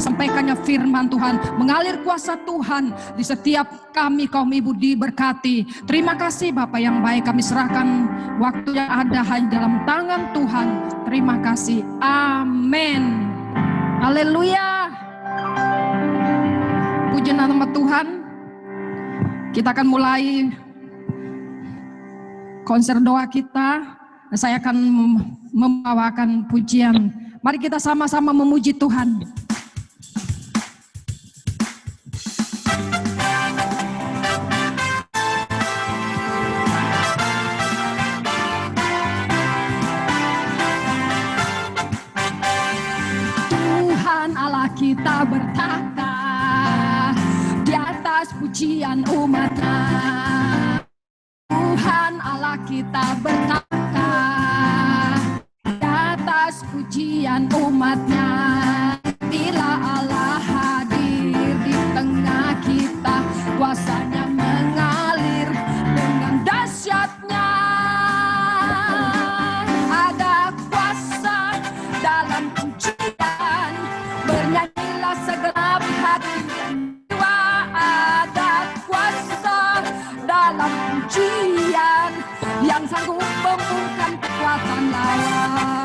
disampaikannya firman Tuhan, mengalir kuasa Tuhan di setiap kami kaum ibu diberkati. Terima kasih Bapak yang baik, kami serahkan waktu yang ada hanya dalam tangan Tuhan. Terima kasih. Amin. Haleluya. Puji nama Tuhan. Kita akan mulai konser doa kita. Saya akan membawakan pujian. Mari kita sama-sama memuji Tuhan. Tuhan Allah kita bertata di atas pujian umat-Nya. Tuhan Allah kita bertata di atas pujian umat-Nya. Bila Allah hadir di tengah kita, kuasanya mengalir dengan dahsyatnya. Ada kuasa dalam pujian, bernyanyilah segenap hati dan jiwa. Ada kuasa dalam pujian yang sanggup membungkam kekuatan lawan.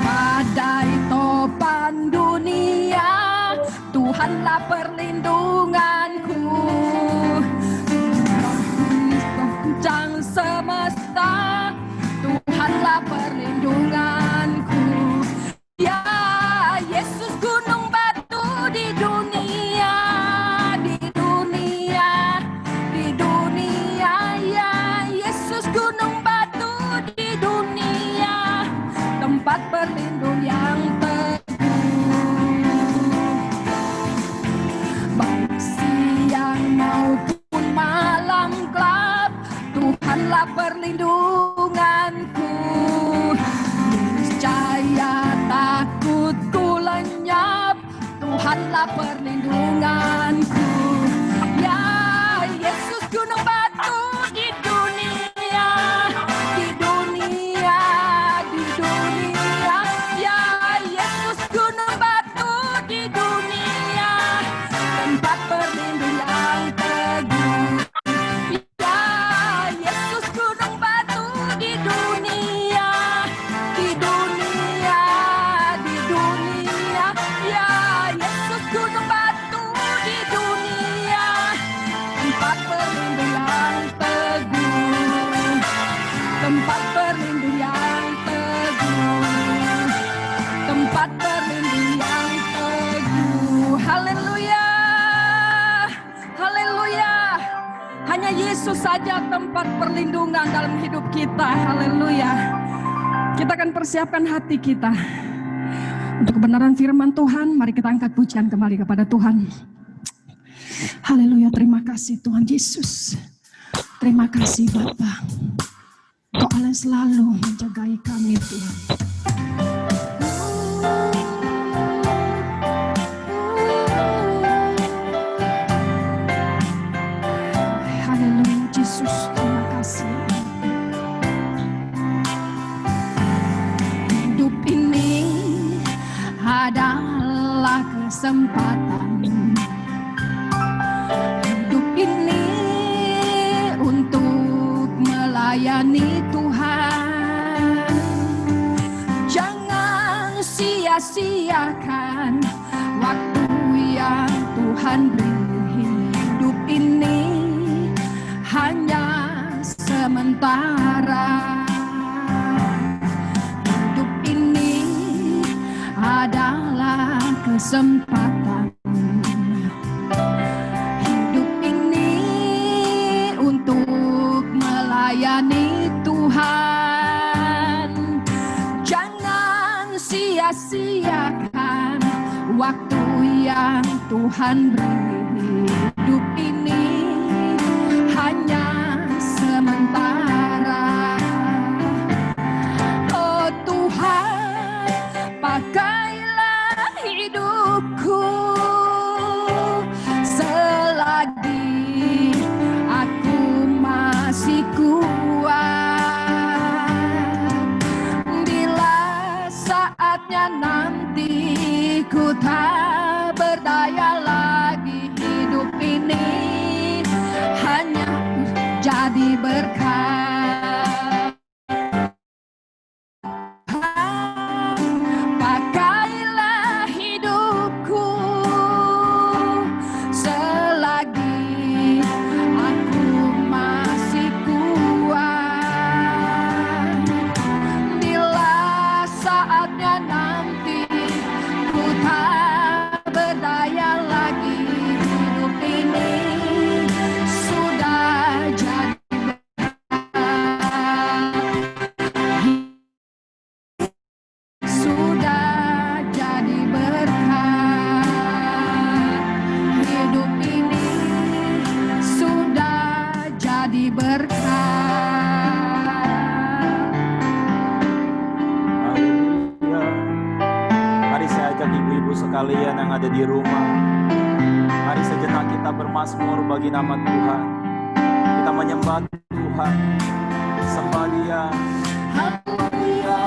Badai topan dunia, Tuhanlah perlindunganku. Goncang semesta, Tuhanlah perlindunganku. Ya Yesus gunung batu di dunia, di dunia, di dunia. Ya Yesus gunung batu di dunia, tempat berlindung yang teguh. Baik siang maupun malam gelap, Tuhanlah perlindunganku. Niscaya takutku lenyap, Tuhanlah perlindunganku. Ya Yesus gunung batu di dunia, di dunia, di dunia. Ya Yesus gunung batu di dunia, tempat berlindung yang teguh. Ya Yesus gunung batu di dunia, di dunia, di dunia. Ya Yesus gunung batu di dunia, tempat berlindung yang teguh, tempat berlindung yang teguh, tempat berlindung yang teguh. Haleluya, haleluya. Hanya Yesus saja tempat perlindungan dalam hidup kita. Haleluya. Kita akan persiapkan hati kita untuk kebenaran firman Tuhan. Mari kita angkat pujian kembali kepada Tuhan. Haleluya, terima kasih Tuhan Yesus. Terima kasih Bapa. Kau Allah selalu menjagai kami Tuhan. Haleluya Yesus, terima kasih. Hidup ini adalah kesempatan. Hidup ini untuk melayani Tuhan. Jangan sia-siakan waktu yang Tuhan beri. Hidup ini hanya sementara. Hidup ini adalah kesempatan. Hidup ini untuk melayani Tuhan. Jangan sia-siakan waktu yang Tuhan beri. Hidup ini hanya sementara. Oh Tuhan, pakailah hidupku selagi aku masih kuat. ku tak berdaya lagi, hidup ini hanya jadi berkat. Pakailah hidupku selagi aku masih kuat. Bila saatnya nanti ku tak berdaya lagi, hidup ini sudah jadi sudah jadi berkat. Hidup ini sudah jadi berkat. Haleluya. Mari saya ajak ibu-ibu sekalian yang ada di rumah. Mari sejenak kita bermazmur bagi nama Tuhan. Kita menyembah Tuhan, sembah Dia. Haleluya.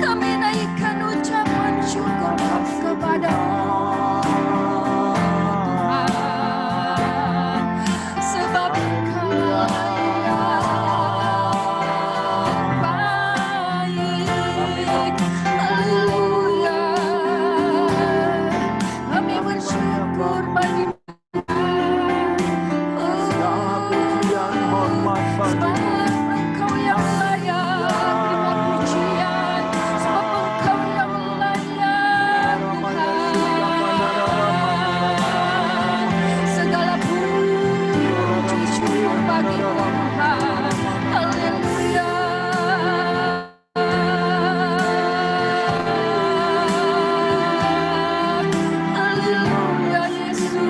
Kami naikkan ucapan syukur kepada Tuhan, sebab Engkau baik. Haleluya. Kami bersyukur bagi sebab Engkau yang layak terima pujian, sebab Engkau yang layak Tuhan. Segala puji syukur bagi Tuhan. Haleluya. Haleluya Yesus.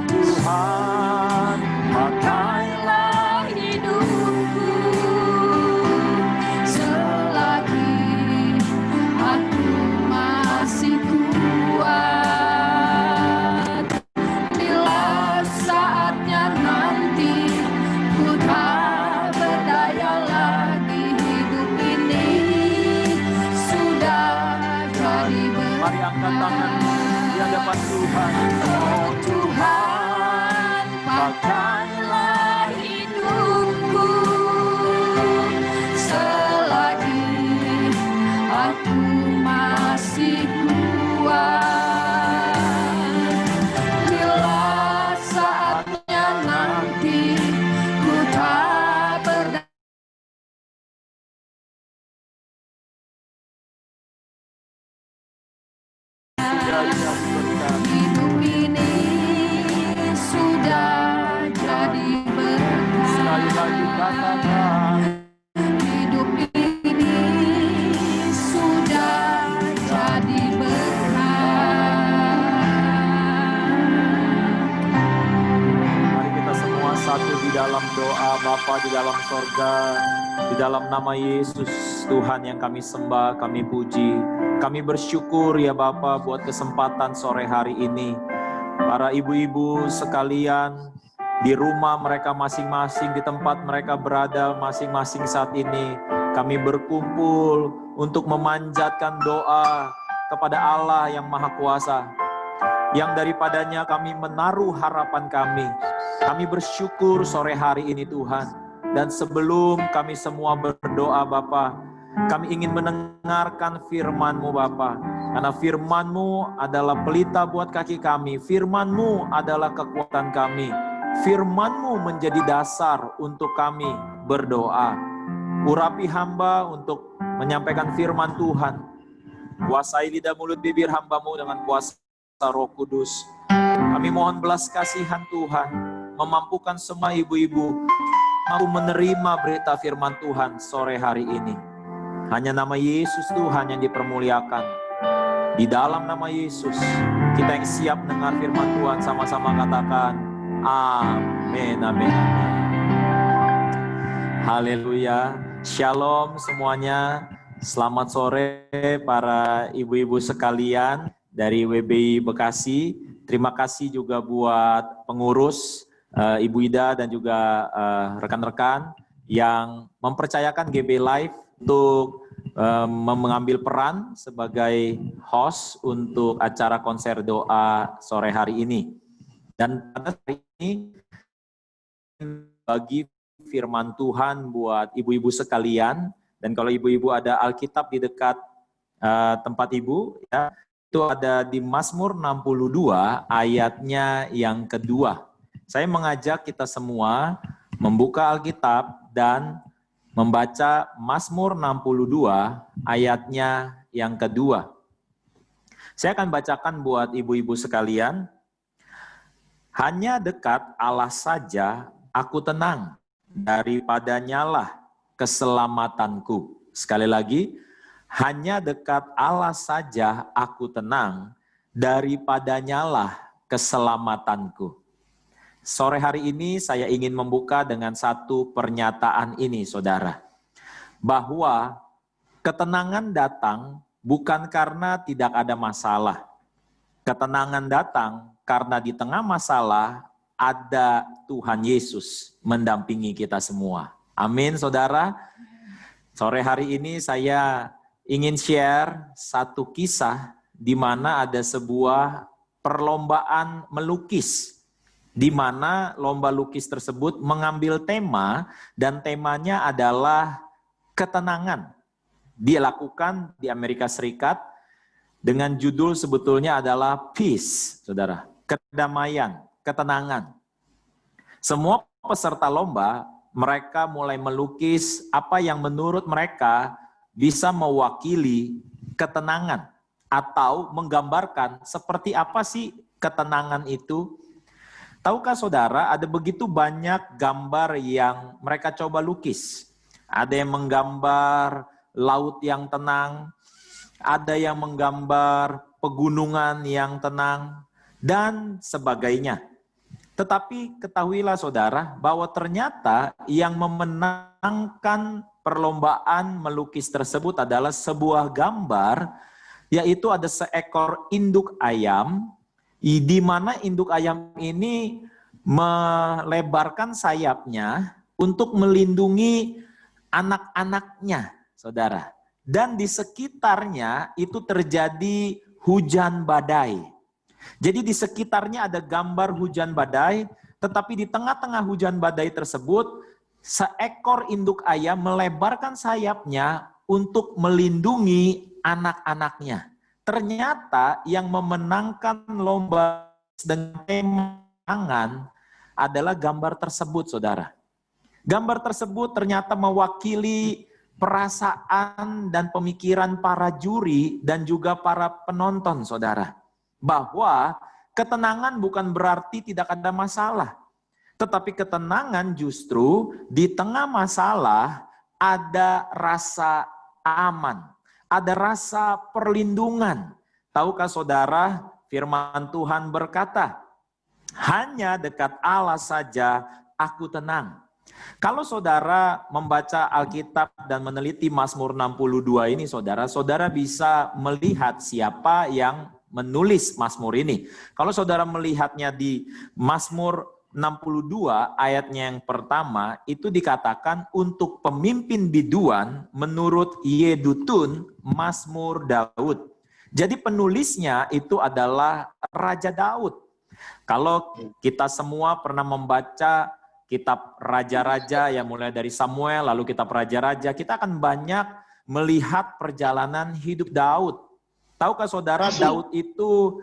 Tuhan, Pakailah hidupku selagi aku masih kuat. Bila saatnya nanti ku tak berdaya lagi, hidup ini sudah jadi berkat. mari angkat tangan di hadapan Tuhan. Oh Tuhan, pakailah hidupku selagi aku masih kuat. Bila saatnya nanti ku tak berdaya, hidup ini sudah jadi berkat. Sekali lagi katakan, Hidup ini sudah jadi berkat. mari kita semua satu di dalam doa. Bapa di dalam sorga, di dalam nama Yesus Tuhan yang kami sembah, kami puji, kami bersyukur ya Bapa buat kesempatan sore hari ini. Para ibu-ibu sekalian di rumah mereka masing-masing, di tempat mereka berada masing-masing saat ini, kami berkumpul untuk memanjatkan doa kepada Allah yang Maha Kuasa, yang daripadanya kami menaruh harapan kami. Kami bersyukur sore hari ini Tuhan. Dan sebelum kami semua berdoa Bapa, kami ingin mendengarkan firman-Mu Bapa. Karena firman-Mu adalah pelita buat kaki kami. Firman-Mu adalah kekuatan kami. Firman-Mu menjadi dasar untuk kami berdoa. Urapi hamba untuk menyampaikan firman Tuhan. Kuasai lidah mulut bibir hamba-Mu dengan kuasa Roh Kudus. Kami mohon belas kasihan Tuhan, memampukan semua ibu-ibu mampu menerima berita firman Tuhan sore hari ini. Hanya nama Yesus Tuhan yang dipermuliakan. Di dalam nama Yesus, kita yang siap dengar firman Tuhan sama-sama katakan, amin, amin, amin. Haleluya. Shalom semuanya. Selamat sore para ibu-ibu sekalian dari WBI Bekasi. Terima kasih juga buat pengurus Ibu Ida dan juga rekan-rekan yang mempercayakan GB Live untuk mengambil peran sebagai host untuk acara konser doa sore hari ini. Dan pada hari ini bagi firman Tuhan buat ibu-ibu sekalian, dan kalau ibu-ibu ada Alkitab di dekat tempat ibu, ya, itu ada di Mazmur 62 ayatnya yang kedua. Saya mengajak kita semua membuka Alkitab dan membaca Mazmur 62 ayatnya yang kedua. Saya akan bacakan buat ibu-ibu sekalian. Hanya dekat Allah saja aku tenang, daripadanya lah keselamatanku. Sekali lagi, hanya dekat Allah saja aku tenang, daripadanya lah keselamatanku. Sore hari ini saya ingin membuka dengan satu pernyataan ini, saudara. Bahwa ketenangan datang bukan karena tidak ada masalah. Ketenangan datang karena di tengah masalah ada Tuhan Yesus mendampingi kita semua. Amin, saudara. Sore hari ini saya ingin share satu kisah di mana ada sebuah perlombaan melukis, di mana lomba lukis tersebut mengambil tema dan temanya adalah ketenangan. Dilakukan di Amerika Serikat dengan judul sebetulnya adalah peace, saudara, kedamaian, ketenangan. Semua peserta lomba, mereka mulai melukis apa yang menurut mereka bisa mewakili ketenangan atau menggambarkan seperti apa sih ketenangan itu. Tahukah saudara, ada begitu banyak gambar yang mereka coba lukis. Ada yang menggambar laut yang tenang, ada yang menggambar pegunungan yang tenang, dan sebagainya. Tetapi ketahuilah saudara, bahwa ternyata yang memenangkan perlombaan melukis tersebut adalah sebuah gambar, yaitu ada seekor induk ayam, di mana induk ayam ini melebarkan sayapnya untuk melindungi anak-anaknya, saudara. Dan di sekitarnya itu terjadi hujan badai. Jadi di sekitarnya ada gambar hujan badai, tetapi di tengah-tengah hujan badai tersebut, seekor induk ayam melebarkan sayapnya untuk melindungi anak-anaknya. Ternyata yang memenangkan lomba dengan tema tangan adalah gambar tersebut, saudara. Gambar tersebut ternyata mewakili perasaan dan pemikiran para juri dan juga para penonton, saudara. Bahwa ketenangan bukan berarti tidak ada masalah. Tetapi ketenangan justru di tengah masalah ada rasa aman. Ada rasa perlindungan. Tahukah saudara, firman Tuhan berkata, hanya dekat Allah saja aku tenang. Kalau saudara membaca Alkitab dan meneliti Mazmur 62 ini, saudara bisa melihat siapa yang menulis Mazmur ini. Kalau saudara melihatnya di Mazmur 62 ayatnya yang pertama, itu dikatakan untuk pemimpin biduan menurut Yedutun Mazmur Daud. Jadi penulisnya itu adalah Raja Daud. Kalau kita semua pernah membaca kitab raja-raja yang mulai dari Samuel, lalu kitab raja-raja, kita akan banyak melihat perjalanan hidup Daud. Tahukah saudara, Daud itu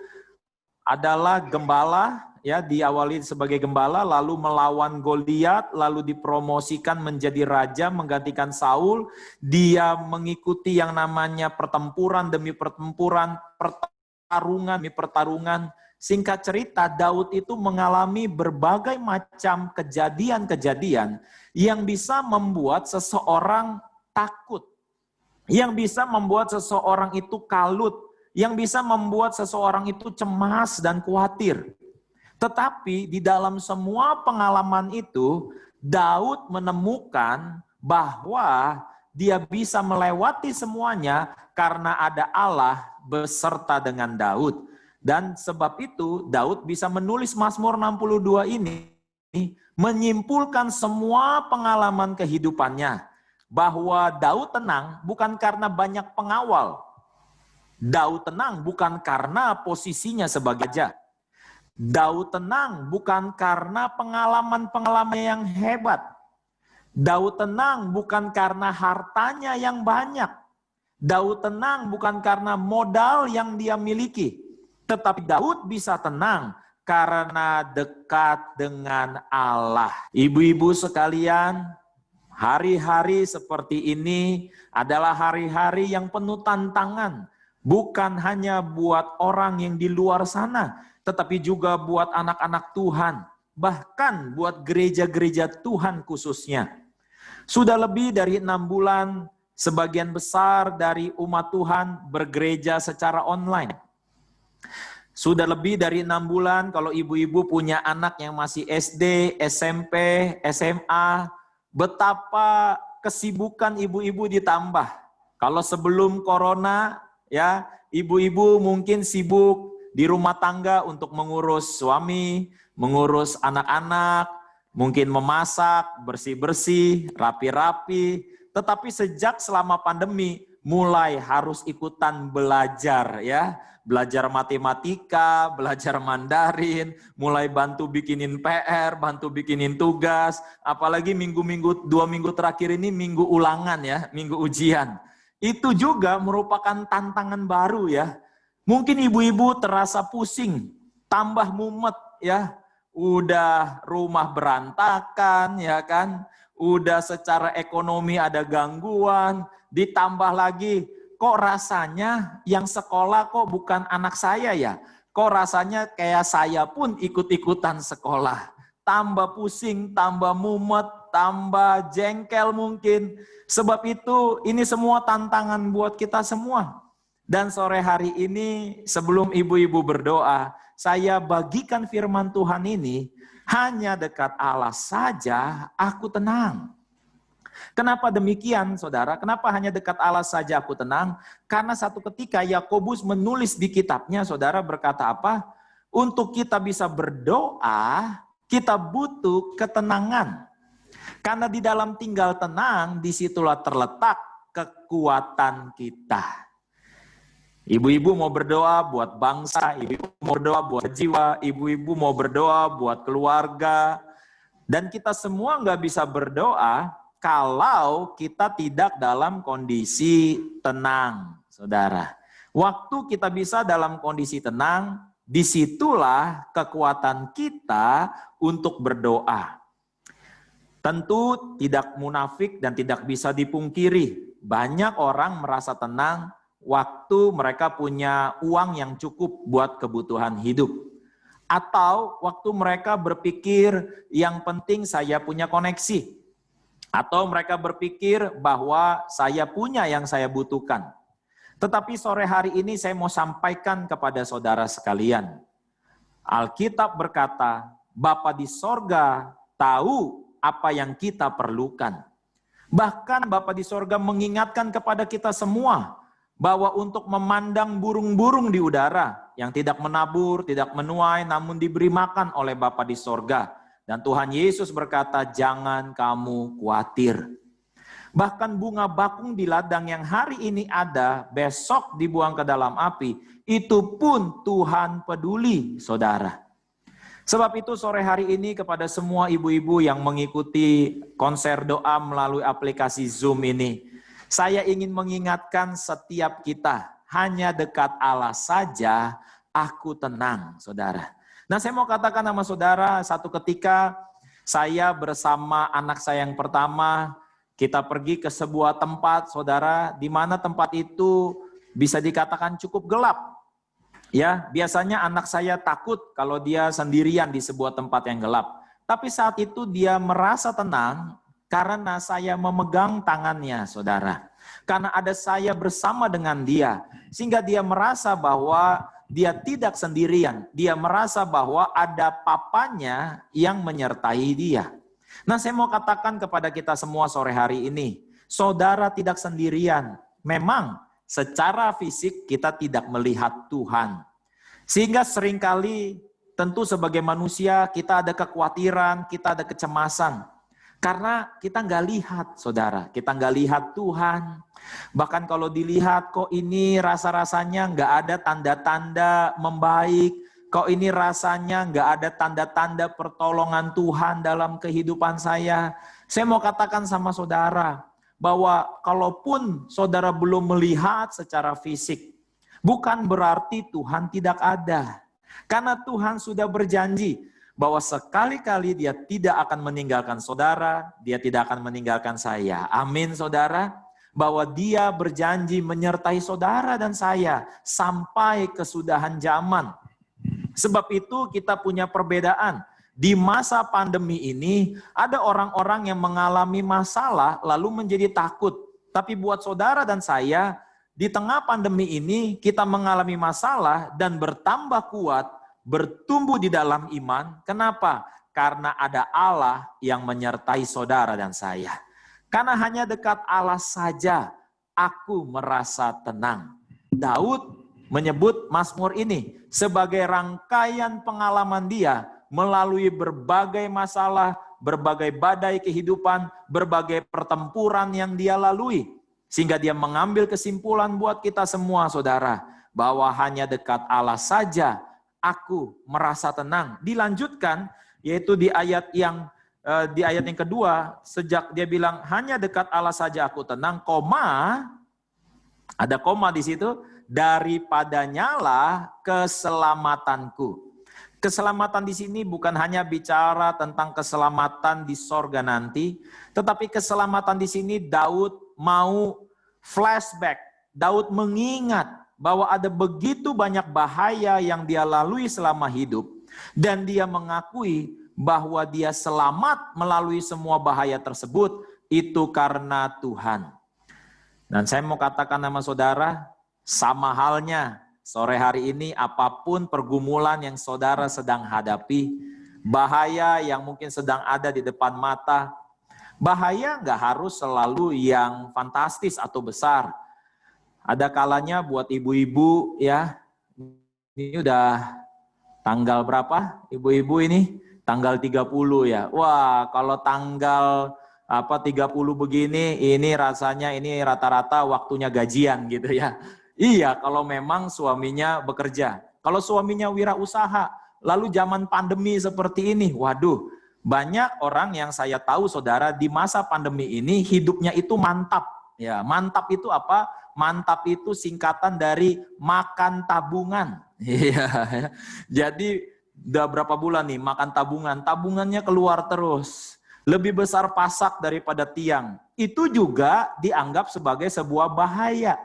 adalah gembala, ya, diawali sebagai gembala, lalu melawan Goliat, lalu dipromosikan menjadi raja, menggantikan Saul. Dia mengikuti yang namanya pertempuran demi pertempuran, pertarungan demi pertarungan. Singkat cerita, Daud itu mengalami berbagai macam kejadian-kejadian yang bisa membuat seseorang takut, yang bisa membuat seseorang itu kalut, yang bisa membuat seseorang itu cemas dan khawatir. Tetapi di dalam semua pengalaman itu, Daud menemukan bahwa dia bisa melewati semuanya karena ada Allah beserta dengan Daud. Dan sebab itu Daud bisa menulis Mazmur 62 ini menyimpulkan semua pengalaman kehidupannya. Bahwa Daud tenang bukan karena banyak pengawal. Daud tenang bukan karena posisinya sebagai raja. Daud tenang bukan karena pengalaman-pengalaman yang hebat. Daud tenang bukan karena hartanya yang banyak. Daud tenang bukan karena modal yang dia miliki. Tetapi Daud bisa tenang karena dekat dengan Allah. Ibu-ibu sekalian, hari-hari seperti ini adalah hari-hari yang penuh tantangan. Bukan hanya buat orang yang di luar sana, tetapi juga buat anak-anak Tuhan. Bahkan buat gereja-gereja Tuhan khususnya. Sudah lebih dari 6 bulan, sebagian besar dari umat Tuhan bergereja secara online. Sudah lebih dari 6 bulan kalau ibu-ibu punya anak yang masih SD, SMP, SMA, betapa kesibukan ibu-ibu ditambah. Kalau sebelum corona, ya, ibu-ibu mungkin sibuk di rumah tangga untuk mengurus suami, mengurus anak-anak, mungkin memasak, bersih-bersih, rapi-rapi. Tetapi sejak selama pandemi mulai harus ikutan belajar, ya. Belajar matematika, belajar Mandarin, mulai bantu bikinin PR, bantu bikinin tugas, apalagi 2 minggu terakhir ini minggu ulangan, ya, minggu ujian. Itu juga merupakan tantangan baru, ya. Mungkin ibu-ibu terasa pusing, tambah mumet, ya. Udah rumah berantakan, ya kan. Udah secara ekonomi ada gangguan, ditambah lagi kok rasanya yang sekolah kok bukan anak saya ya. Kok rasanya kayak saya pun ikut-ikutan sekolah. Tambah pusing, tambah mumet, tambah jengkel mungkin. Sebab itu ini semua tantangan buat kita semua. Dan sore hari ini sebelum ibu-ibu berdoa, saya bagikan firman Tuhan ini, hanya dekat Allah saja aku tenang. Kenapa demikian, saudara? Kenapa hanya dekat Allah saja aku tenang? Karena satu ketika Yakobus menulis di kitabnya, saudara, berkata apa? Untuk kita bisa berdoa, kita butuh ketenangan. Karena di dalam tinggal tenang, disitulah terletak kekuatan kita. Ibu-ibu mau berdoa buat bangsa, ibu-ibu mau berdoa buat jiwa, ibu-ibu mau berdoa buat keluarga. Dan kita semua nggak bisa berdoa kalau kita tidak dalam kondisi tenang, saudara. Waktu kita bisa dalam kondisi tenang, disitulah kekuatan kita untuk berdoa. Tentu tidak munafik dan tidak bisa dipungkiri. Banyak orang merasa tenang waktu mereka punya uang yang cukup buat kebutuhan hidup. Atau waktu mereka berpikir yang penting saya punya koneksi. Atau mereka berpikir bahwa saya punya yang saya butuhkan. Tetapi sore hari ini saya mau sampaikan kepada saudara sekalian. Alkitab berkata, Bapa di sorga tahu apa yang kita perlukan. Bahkan Bapa di sorga mengingatkan kepada kita semua bahwa untuk memandang burung-burung di udara yang tidak menabur, tidak menuai, namun diberi makan oleh Bapa di sorga. Dan Tuhan Yesus berkata, jangan kamu khawatir. Bahkan bunga bakung di ladang yang hari ini ada, besok dibuang ke dalam api, itu pun Tuhan peduli, saudara. Sebab itu sore hari ini kepada semua ibu-ibu yang mengikuti konser doa melalui aplikasi Zoom ini, saya ingin mengingatkan setiap kita, hanya dekat Allah saja aku tenang, saudara. Nah, saya mau katakan sama saudara, satu ketika saya bersama anak saya yang pertama, kita pergi ke sebuah tempat, saudara, di mana tempat itu bisa dikatakan cukup gelap. Ya, biasanya anak saya takut kalau dia sendirian di sebuah tempat yang gelap. Tapi saat itu dia merasa tenang karena saya memegang tangannya, saudara. Karena ada saya bersama dengan dia, sehingga dia merasa bahwa dia tidak sendirian. Dia merasa bahwa ada papanya yang menyertai dia. Nah, saya mau katakan kepada kita semua sore hari ini, saudara tidak sendirian. Memang secara fisik kita tidak melihat Tuhan. Sehingga seringkali tentu sebagai manusia kita ada kekhawatiran, kita ada kecemasan. Karena kita nggak lihat, saudara. Kita nggak lihat Tuhan. Bahkan kalau dilihat, kok ini rasa-rasanya nggak ada tanda-tanda membaik. Kok ini rasanya nggak ada tanda-tanda pertolongan Tuhan dalam kehidupan saya. Saya mau katakan sama saudara, bahwa kalaupun saudara belum melihat secara fisik, bukan berarti Tuhan tidak ada. Karena Tuhan sudah berjanji, bahwa sekali-kali Dia tidak akan meninggalkan saudara, Dia tidak akan meninggalkan saya. Amin, saudara. Bahwa Dia berjanji menyertai saudara dan saya sampai kesudahan zaman. Sebab itu kita punya perbedaan. Di masa pandemi ini ada orang-orang yang mengalami masalah lalu menjadi takut. Tapi buat saudara dan saya, di tengah pandemi ini kita mengalami masalah dan bertambah kuat, bertumbuh di dalam iman. Kenapa? Karena ada Allah yang menyertai saudara dan saya. Karena hanya dekat Allah saja aku merasa tenang. Daud menyebut Mazmur ini sebagai rangkaian pengalaman dia melalui berbagai masalah, berbagai badai kehidupan, berbagai pertempuran yang dia lalui. Sehingga dia mengambil kesimpulan buat kita semua, saudara, bahwa hanya dekat Allah saja aku merasa tenang. Dilanjutkan yaitu di ayat yang kedua, sejak dia bilang hanya dekat Allah saja aku tenang, koma, ada koma di situ, daripadanyalah keselamatanku. Keselamatan di sini bukan hanya bicara tentang keselamatan di sorga nanti, tetapi keselamatan di sini Daud mau flashback, Daud mengingat bahwa ada begitu banyak bahaya yang dia lalui selama hidup. Dan dia mengakui bahwa dia selamat melalui semua bahaya tersebut, itu karena Tuhan. Dan saya mau katakan sama saudara, sama halnya sore hari ini apapun pergumulan yang saudara sedang hadapi, bahaya yang mungkin sedang ada di depan mata, bahaya nggak harus selalu yang fantastis atau besar. Ada kalanya buat ibu-ibu ya, ini udah tanggal berapa ibu-ibu ini? Tanggal 30 ya. Wah, kalau tanggal 30 begini, ini rasanya ini rata-rata waktunya gajian gitu ya. Iya, kalau memang suaminya bekerja. Kalau suaminya wirausaha, lalu zaman pandemi seperti ini, waduh, banyak orang yang saya tahu saudara di masa pandemi ini hidupnya itu mantap. Ya, mantap itu apa? Mantap itu singkatan dari makan tabungan. Iya. Jadi udah berapa bulan nih makan tabungan? Tabungannya keluar terus. Lebih besar pasak daripada tiang. Itu juga dianggap sebagai sebuah bahaya.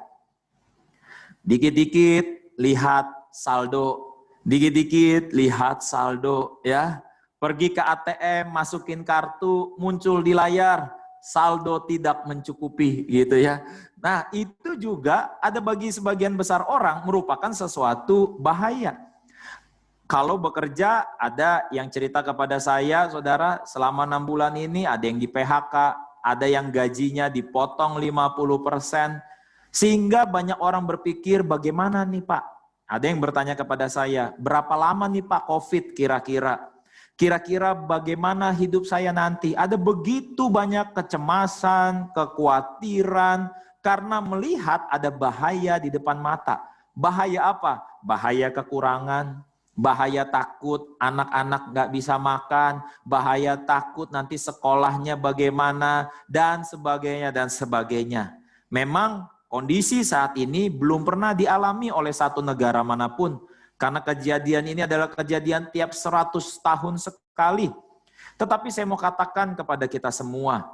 Dikit-dikit lihat saldo, dikit-dikit lihat saldo ya. Pergi ke ATM, masukin kartu, muncul di layar saldo tidak mencukupi gitu ya. Nah, itu juga ada bagi sebagian besar orang merupakan sesuatu bahaya. Kalau bekerja, ada yang cerita kepada saya, saudara, selama 6 bulan ini ada yang di PHK, ada yang gajinya dipotong 50%, sehingga banyak orang berpikir bagaimana nih Pak? Ada yang bertanya kepada saya, berapa lama nih Pak COVID kira-kira? Kira-kira bagaimana hidup saya nanti? Ada begitu banyak kecemasan, kekhawatiran, karena melihat ada bahaya di depan mata. Bahaya apa? Bahaya kekurangan, bahaya takut anak-anak nggak bisa makan, bahaya takut nanti sekolahnya bagaimana, dan sebagainya, dan sebagainya. Memang kondisi saat ini belum pernah dialami oleh satu negara manapun. Karena kejadian ini adalah kejadian tiap 100 tahun sekali. Tetapi saya mau katakan kepada kita semua,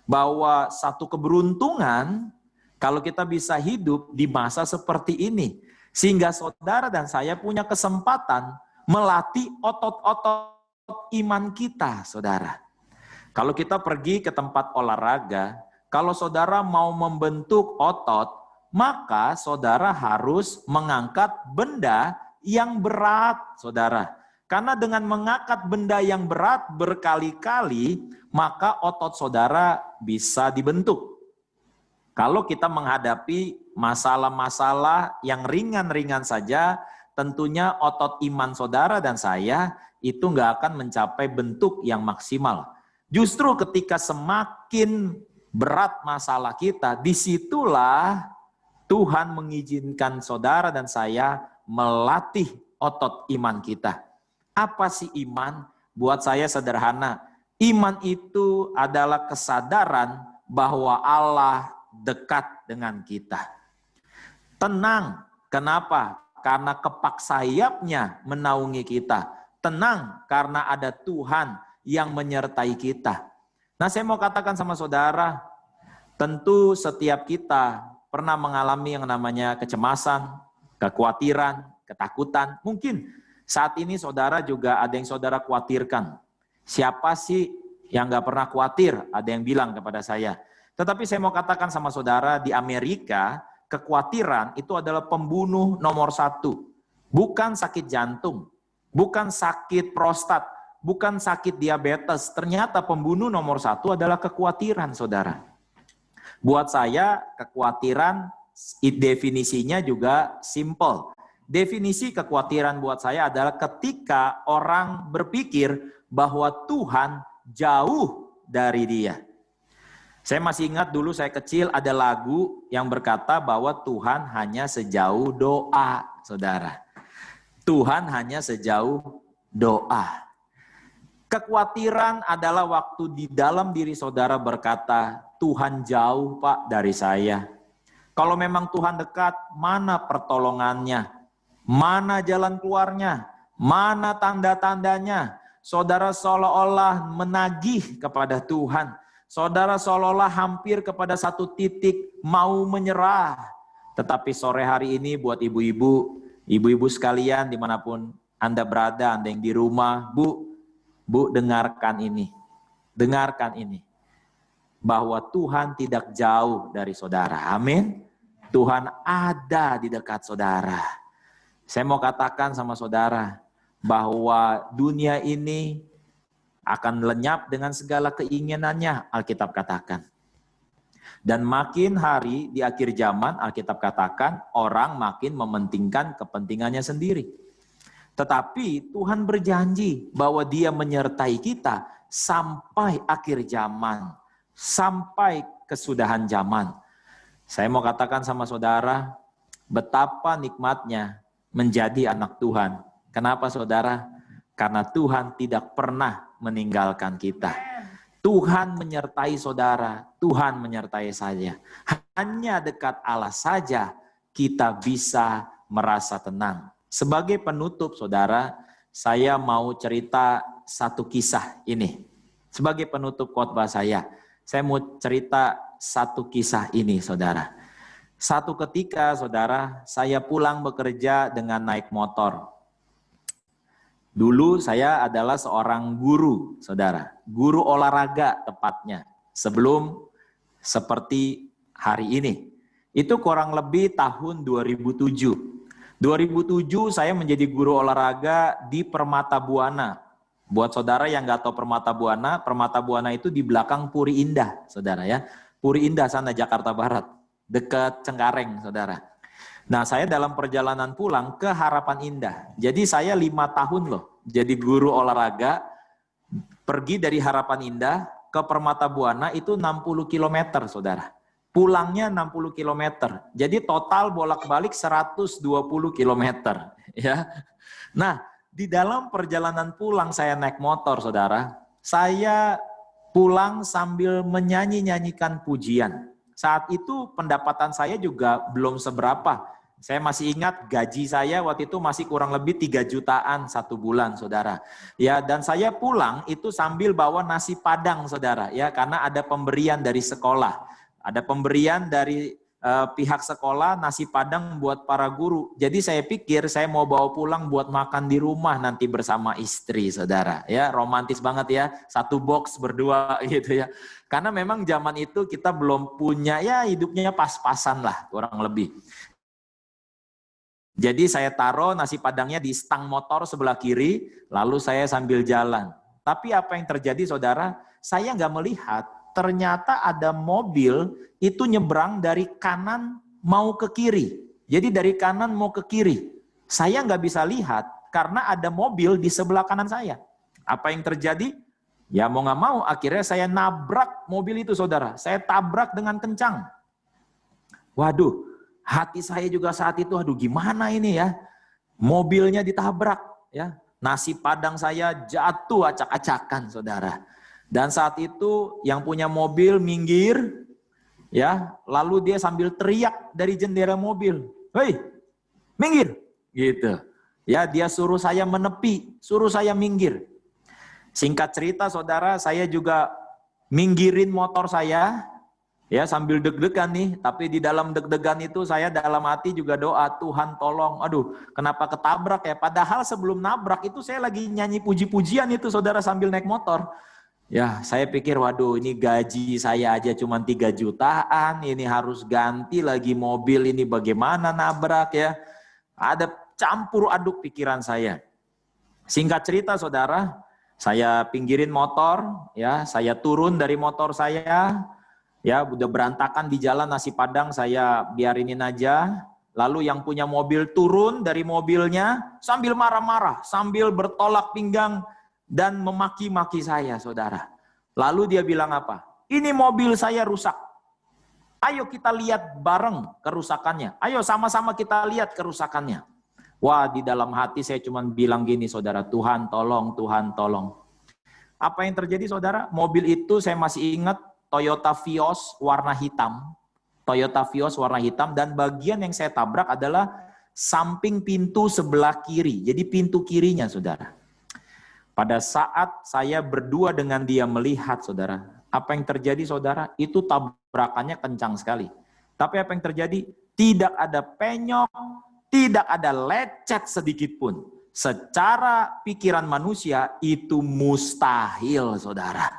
bahwa satu keberuntungan kalau kita bisa hidup di masa seperti ini. Sehingga saudara dan saya punya kesempatan melatih otot-otot iman kita, saudara. Kalau kita pergi ke tempat olahraga, kalau saudara mau membentuk otot, maka saudara harus mengangkat benda yang berat, saudara. Karena dengan mengangkat benda yang berat berkali-kali, maka otot saudara bisa dibentuk. Kalau kita menghadapi masalah-masalah yang ringan-ringan saja, tentunya otot iman saudara dan saya itu nggak akan mencapai bentuk yang maksimal. Justru ketika semakin berat masalah kita, disitulah Tuhan mengizinkan saudara dan saya melatih otot iman kita. Apa sih iman? Buat saya sederhana. Iman itu adalah kesadaran bahwa Allah dekat dengan kita. Tenang. Kenapa? Karena kepak sayapnya menaungi kita. Tenang karena ada Tuhan yang menyertai kita. Nah, saya mau katakan sama saudara, tentu setiap kita pernah mengalami yang namanya kecemasan, kekhawatiran, ketakutan. Mungkin saat ini saudara juga ada yang saudara khawatirkan. Siapa sih yang gak pernah khawatir? Ada yang bilang kepada saya. Tetapi saya mau katakan sama saudara, di Amerika, kekhawatiran itu adalah pembunuh nomor 1. Bukan sakit jantung, bukan sakit prostat, bukan sakit diabetes. Ternyata pembunuh nomor 1 adalah kekhawatiran, saudara. Buat saya, kekhawatiran definisinya juga simple. Definisi kekhawatiran buat saya adalah ketika orang berpikir bahwa Tuhan jauh dari dia. Saya masih ingat dulu saya kecil ada lagu yang berkata bahwa Tuhan hanya sejauh doa, saudara. Tuhan hanya sejauh doa. Kekhawatiran adalah waktu di dalam diri saudara berkata, Tuhan jauh Pak dari saya. Kalau memang Tuhan dekat, mana pertolongannya? Mana jalan keluarnya? Mana tanda-tandanya? Saudara seolah-olah menagih kepada Tuhan. Saudara seolah-olah hampir kepada satu titik mau menyerah. Tetapi sore hari ini buat ibu-ibu sekalian dimanapun Anda berada, Anda yang di rumah, Bu dengarkan ini. Dengarkan ini. Bahwa Tuhan tidak jauh dari saudara. Amin. Tuhan ada di dekat saudara. Saya mau katakan sama saudara bahwa dunia ini akan lenyap dengan segala keinginannya, Alkitab katakan. Dan makin hari di akhir zaman, Alkitab katakan, orang makin mementingkan kepentingannya sendiri. Tetapi Tuhan berjanji bahwa Dia menyertai kita sampai akhir zaman, sampai kesudahan zaman. Saya mau katakan sama saudara, betapa nikmatnya menjadi anak Tuhan. Kenapa saudara? Karena Tuhan tidak pernah meninggalkan kita. Tuhan menyertai saudara, Tuhan menyertai saya. Hanya dekat Allah saja kita bisa merasa tenang. Sebagai penutup saudara, saya mau cerita satu kisah ini. Sebagai penutup khotbah saya mau cerita satu kisah ini saudara. Satu ketika saudara, saya pulang bekerja dengan naik motor. Dulu saya adalah seorang guru, saudara. Guru olahraga tepatnya. Sebelum seperti hari ini. Itu kurang lebih tahun 2007. 2007 saya menjadi guru olahraga di Permata Buana. Buat saudara yang nggak tahu Permata Buana itu di belakang Puri Indah, saudara ya. Puri Indah sana Jakarta Barat. Dekat Cengkareng, saudara. Nah, saya dalam perjalanan pulang ke Harapan Indah. Jadi saya 5 tahun loh jadi guru olahraga. Pergi dari Harapan Indah ke Permata Buana itu 60 km, saudara. Pulangnya 60 km. Jadi total bolak-balik 120 km. Ya. Nah, di dalam perjalanan pulang saya naik motor, saudara. Saya pulang sambil menyanyi-nyanyikan pujian. Saat itu pendapatan saya juga belum seberapa. Saya masih ingat gaji saya waktu itu masih kurang lebih 3 jutaan 1 bulan, saudara. Ya, dan saya pulang itu sambil bawa nasi padang, saudara. Ya, karena ada pemberian dari sekolah. Ada pemberian dari pihak sekolah nasi padang buat para guru. Jadi saya pikir saya mau bawa pulang buat makan di rumah nanti bersama istri, saudara. Ya, romantis banget ya. 1 box berdua gitu ya. Karena memang zaman itu kita belum punya, ya hidupnya pas-pasan lah kurang lebih. Jadi saya taruh nasi padangnya di stang motor sebelah kiri, lalu saya sambil jalan. Tapi apa yang terjadi saudara? Saya nggak melihat ternyata ada mobil itu nyebrang dari kanan mau ke kiri. Jadi dari kanan mau ke kiri. Saya nggak bisa lihat karena ada mobil di sebelah kanan saya. Apa yang terjadi? Ya mau nggak mau akhirnya saya nabrak mobil itu, saudara. Saya tabrak dengan kencang. Waduh, hati saya juga saat itu, aduh gimana ini ya. Mobilnya ditabrak, ya. Nasi padang saya jatuh acak-acakan, saudara. Dan saat itu yang punya mobil minggir, ya, lalu dia sambil teriak dari jendela mobil, "Hei, minggir!" Gitu. Ya, dia suruh saya menepi, suruh saya minggir. Singkat cerita, saudara, saya juga minggirin motor saya, ya, sambil deg-degan nih. Tapi di dalam deg-degan itu saya dalam hati juga doa, Tuhan tolong. Aduh, kenapa ketabrak ya? Padahal sebelum nabrak itu saya lagi nyanyi puji-pujian itu, saudara, sambil naik motor. Ya, saya pikir, waduh, ini gaji saya aja cuma 3 jutaan, ini harus ganti lagi mobil, ini bagaimana nabrak ya. Ada campur aduk pikiran saya. Singkat cerita, saudara, saya pinggirin motor, ya, saya turun dari motor saya, ya, udah berantakan di jalan nasi padang, saya biarinin aja. Lalu yang punya mobil turun dari mobilnya sambil marah-marah, sambil bertolak pinggang, dan memaki-maki saya, saudara. Lalu dia bilang apa? Ini mobil saya rusak. Ayo kita lihat bareng kerusakannya. Ayo sama-sama kita lihat kerusakannya. Wah, di dalam hati saya cuma bilang gini, saudara, Tuhan tolong, Tuhan tolong. Apa yang terjadi, saudara? Mobil itu saya masih ingat, Toyota Vios warna hitam. Toyota Vios warna hitam, dan bagian yang saya tabrak adalah samping pintu sebelah kiri. Jadi pintu kirinya, saudara. Pada saat saya berdua dengan dia melihat, saudara, apa yang terjadi, saudara? Itu tabrakannya kencang sekali. Tapi apa yang terjadi? Tidak ada penyok, tidak ada lecet sedikit pun. Secara pikiran manusia itu mustahil, saudara.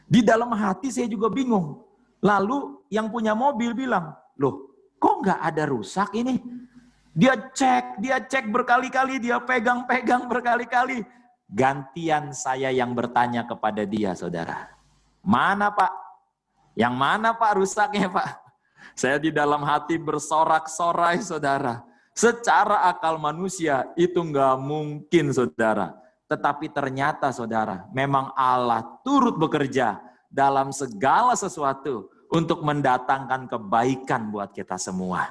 Di dalam hati saya juga bingung. Lalu yang punya mobil bilang, loh kok nggak ada rusak ini? Dia cek berkali-kali, dia pegang-pegang berkali-kali. Gantian saya yang bertanya kepada dia, saudara. Mana Pak? Yang mana Pak rusaknya Pak? Saya di dalam hati bersorak-sorai, saudara. Secara akal manusia itu nggak mungkin, saudara. Tetapi ternyata, saudara, memang Allah turut bekerja dalam segala sesuatu untuk mendatangkan kebaikan buat kita semua.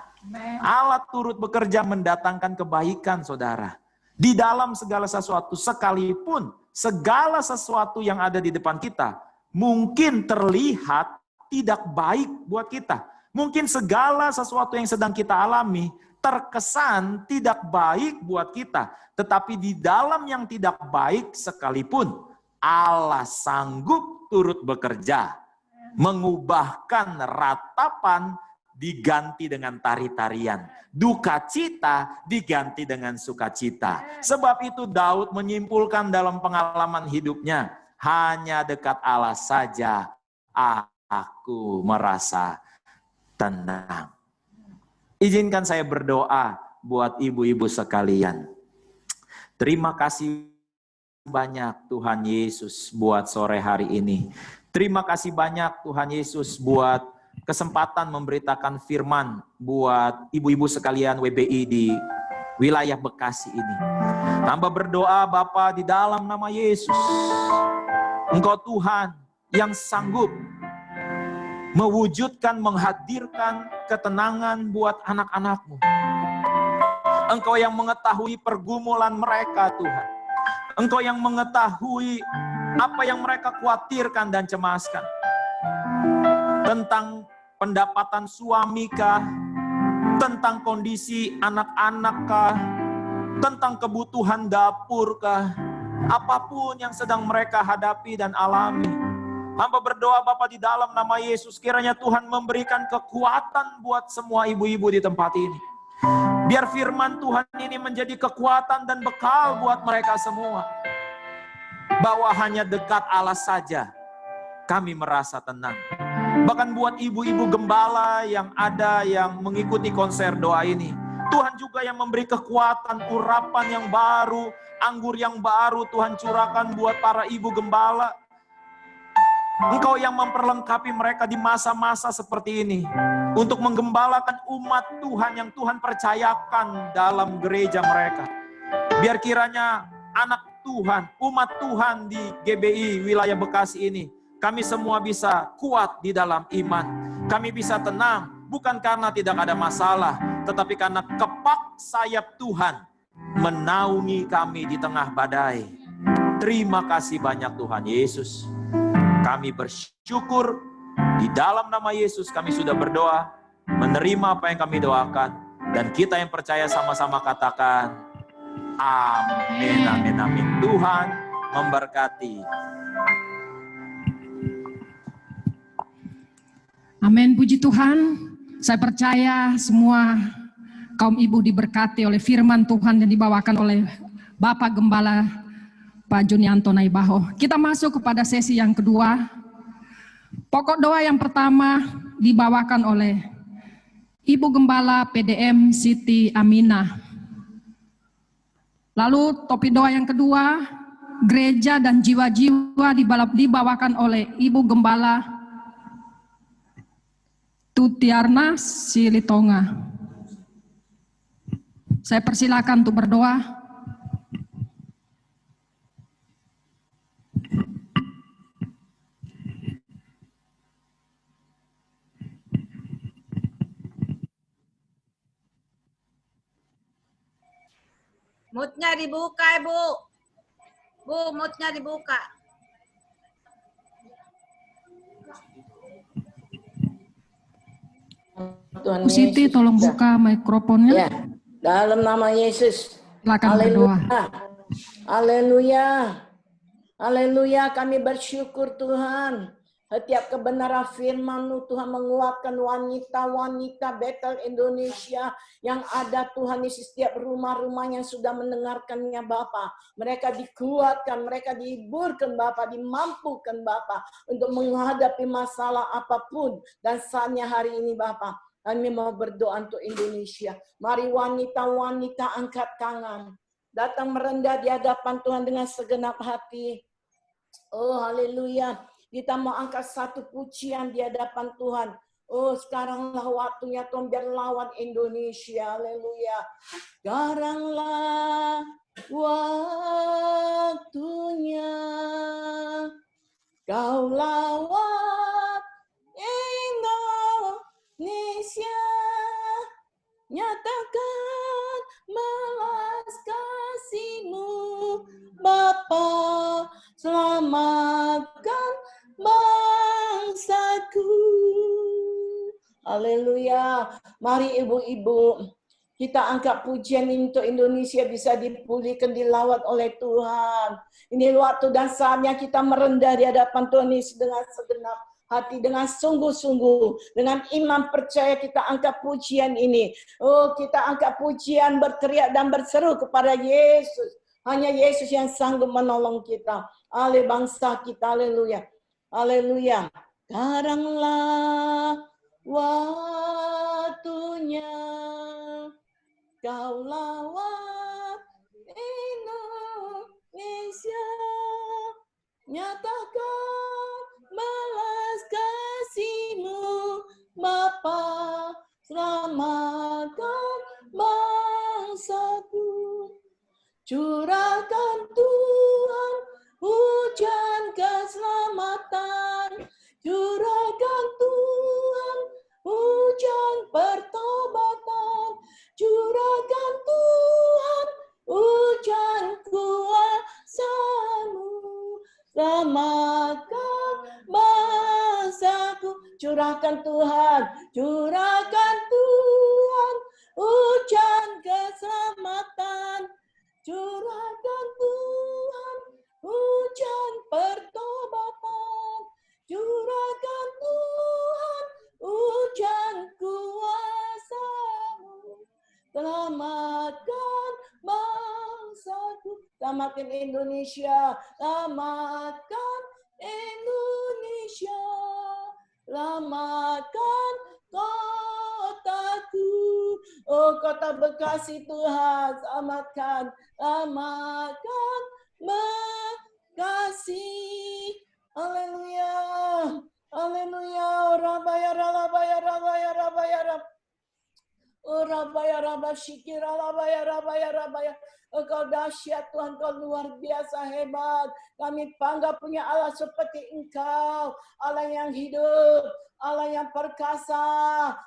Allah turut bekerja mendatangkan kebaikan, saudara. Di dalam segala sesuatu, sekalipun segala sesuatu yang ada di depan kita mungkin terlihat tidak baik buat kita. Mungkin segala sesuatu yang sedang kita alami terkesan tidak baik buat kita. Tetapi di dalam yang tidak baik sekalipun, Allah sanggup turut bekerja. Mengubahkan ratapan diganti dengan tari-tarian. Duka cita diganti dengan sukacita. Sebab itu Daud menyimpulkan dalam pengalaman hidupnya, hanya dekat Allah saja aku merasa tenang. Izinkan saya berdoa buat ibu-ibu sekalian. Terima kasih banyak Tuhan Yesus buat sore hari ini. Terima kasih banyak Tuhan Yesus buat kesempatan memberitakan firman buat ibu-ibu sekalian WBI di wilayah Bekasi ini. Hamba berdoa Bapa di dalam nama Yesus. Engkau Tuhan yang sanggup mewujudkan, menghadirkan ketenangan buat anak-anak-Mu. Engkau yang mengetahui pergumulan mereka Tuhan. Engkau yang mengetahui apa yang mereka khawatirkan dan cemaskan. Tentang pendapatan suami kah, tentang kondisi anak-anak kah, tentang kebutuhan dapur kah, apapun yang sedang mereka hadapi dan alami. Hamba berdoa Bapa di dalam nama Yesus, kiranya Tuhan memberikan kekuatan buat semua ibu-ibu di tempat ini. Biar firman Tuhan ini menjadi kekuatan dan bekal buat mereka semua. Bahwa hanya dekat Allah saja kami merasa tenang. Bahkan buat ibu-ibu gembala yang ada yang mengikuti konser doa ini, Tuhan juga yang memberi kekuatan, urapan yang baru, anggur yang baru Tuhan curahkan buat para ibu gembala. Engkau yang memperlengkapi mereka di masa-masa seperti ini. Untuk menggembalakan umat Tuhan yang Tuhan percayakan dalam gereja mereka. Biar kiranya anak Tuhan, umat Tuhan di GBI wilayah Bekasi ini, kami semua bisa kuat di dalam iman. Kami bisa tenang, bukan karena tidak ada masalah, tetapi karena kepak sayap Tuhan menaungi kami di tengah badai. Terima kasih banyak Tuhan Yesus. Kami bersyukur di dalam nama Yesus kami sudah berdoa, menerima apa yang kami doakan, dan kita yang percaya sama-sama katakan, amin, amin, amin. Tuhan memberkati. Amin, puji Tuhan. Saya percaya semua kaum ibu diberkati oleh firman Tuhan yang dibawakan oleh Bapak Gembala Pak Junianto Naibaho. Kita masuk kepada sesi yang kedua. Pokok doa yang pertama dibawakan oleh Ibu Gembala PDM Siti Aminah. Lalu topik doa yang kedua, gereja dan jiwa-jiwa dibawakan oleh Ibu Gembala Tutiarna Silitonga. Saya persilakan untuk berdoa. Mutnya dibuka, Ibu. Bu, mutnya dibuka. Tuhan Siti Yesus. tolong buka mikrofonnya. Ya, dalam nama Yesus. Silakan berdoa. Haleluya. Haleluya, kami bersyukur Tuhan. Setiap kebenaran firman-Mu Tuhan menguatkan wanita-wanita Betel Indonesia yang ada Tuhan di setiap rumah-rumah yang sudah mendengarkannya Bapa. Mereka dikuatkan, mereka dihiburkan Bapa, dimampukan Bapa untuk menghadapi masalah apapun. Dan saatnya hari ini Bapa, kami mau berdoa untuk Indonesia. Mari wanita-wanita angkat tangan. Datang merendah di hadapan Tuhan dengan segenap hati. Oh haleluya. Kita mau angkat satu pujian di hadapan Tuhan. Oh sekaranglah waktunya Tuhan biar lawan Indonesia. Haleluya. Sekaranglah waktunya. Kau lawan Indonesia. Nyatakan balas kasih-Mu Bapa, selamatkan bangsaku. Haleluya. Mari ibu-ibu, kita angkat pujian untuk Indonesia bisa dipulihkan, dilawat oleh Tuhan. Ini waktu dan saatnya kita merendah di hadapan Tuhan Yesus dengan segenap hati, dengan sungguh-sungguh, dengan iman percaya kita angkat pujian ini. Oh, kita angkat pujian, berteriak dan berseru kepada Yesus. Hanya Yesus yang sanggup menolong kita. Ale bangsa kita, haleluya. Haleluya. Sekaranglah waktunya. Kau lawan Indonesia. Nyatakan balas kasih-Mu Bapa, selamatkan bangsaku. Curahkan Tuhan hujan keselamatan. Curahkan Tuhan hujan pertobatan. Curahkan Tuhan hujan kuasa-Mu. Selamatkan bangsaku. Curahkan Tuhan, curahkan Tuhan hujan keselamatan. Curahkan Tuhan hujan pertobatan. Curahkan Tuhan hujan kuasa-Mu. Selamatkan bangsaku. Selamatkan Indonesia. Selamatkan Indonesia. Selamatkan kotaku. Oh kota Bekasi Tuhan. Selamatkan. Selamatkan Bekasi. Haleluya. Haleluya. Rabaya rabaya rabaya rabaya rab. Rabaya rabaya syikir rabaya rabaya rabaya. Engkau dahsyat Tuhan, Engkau luar biasa hebat. Kami bangga punya Allah seperti Engkau. Allah yang hidup, Allah yang perkasa.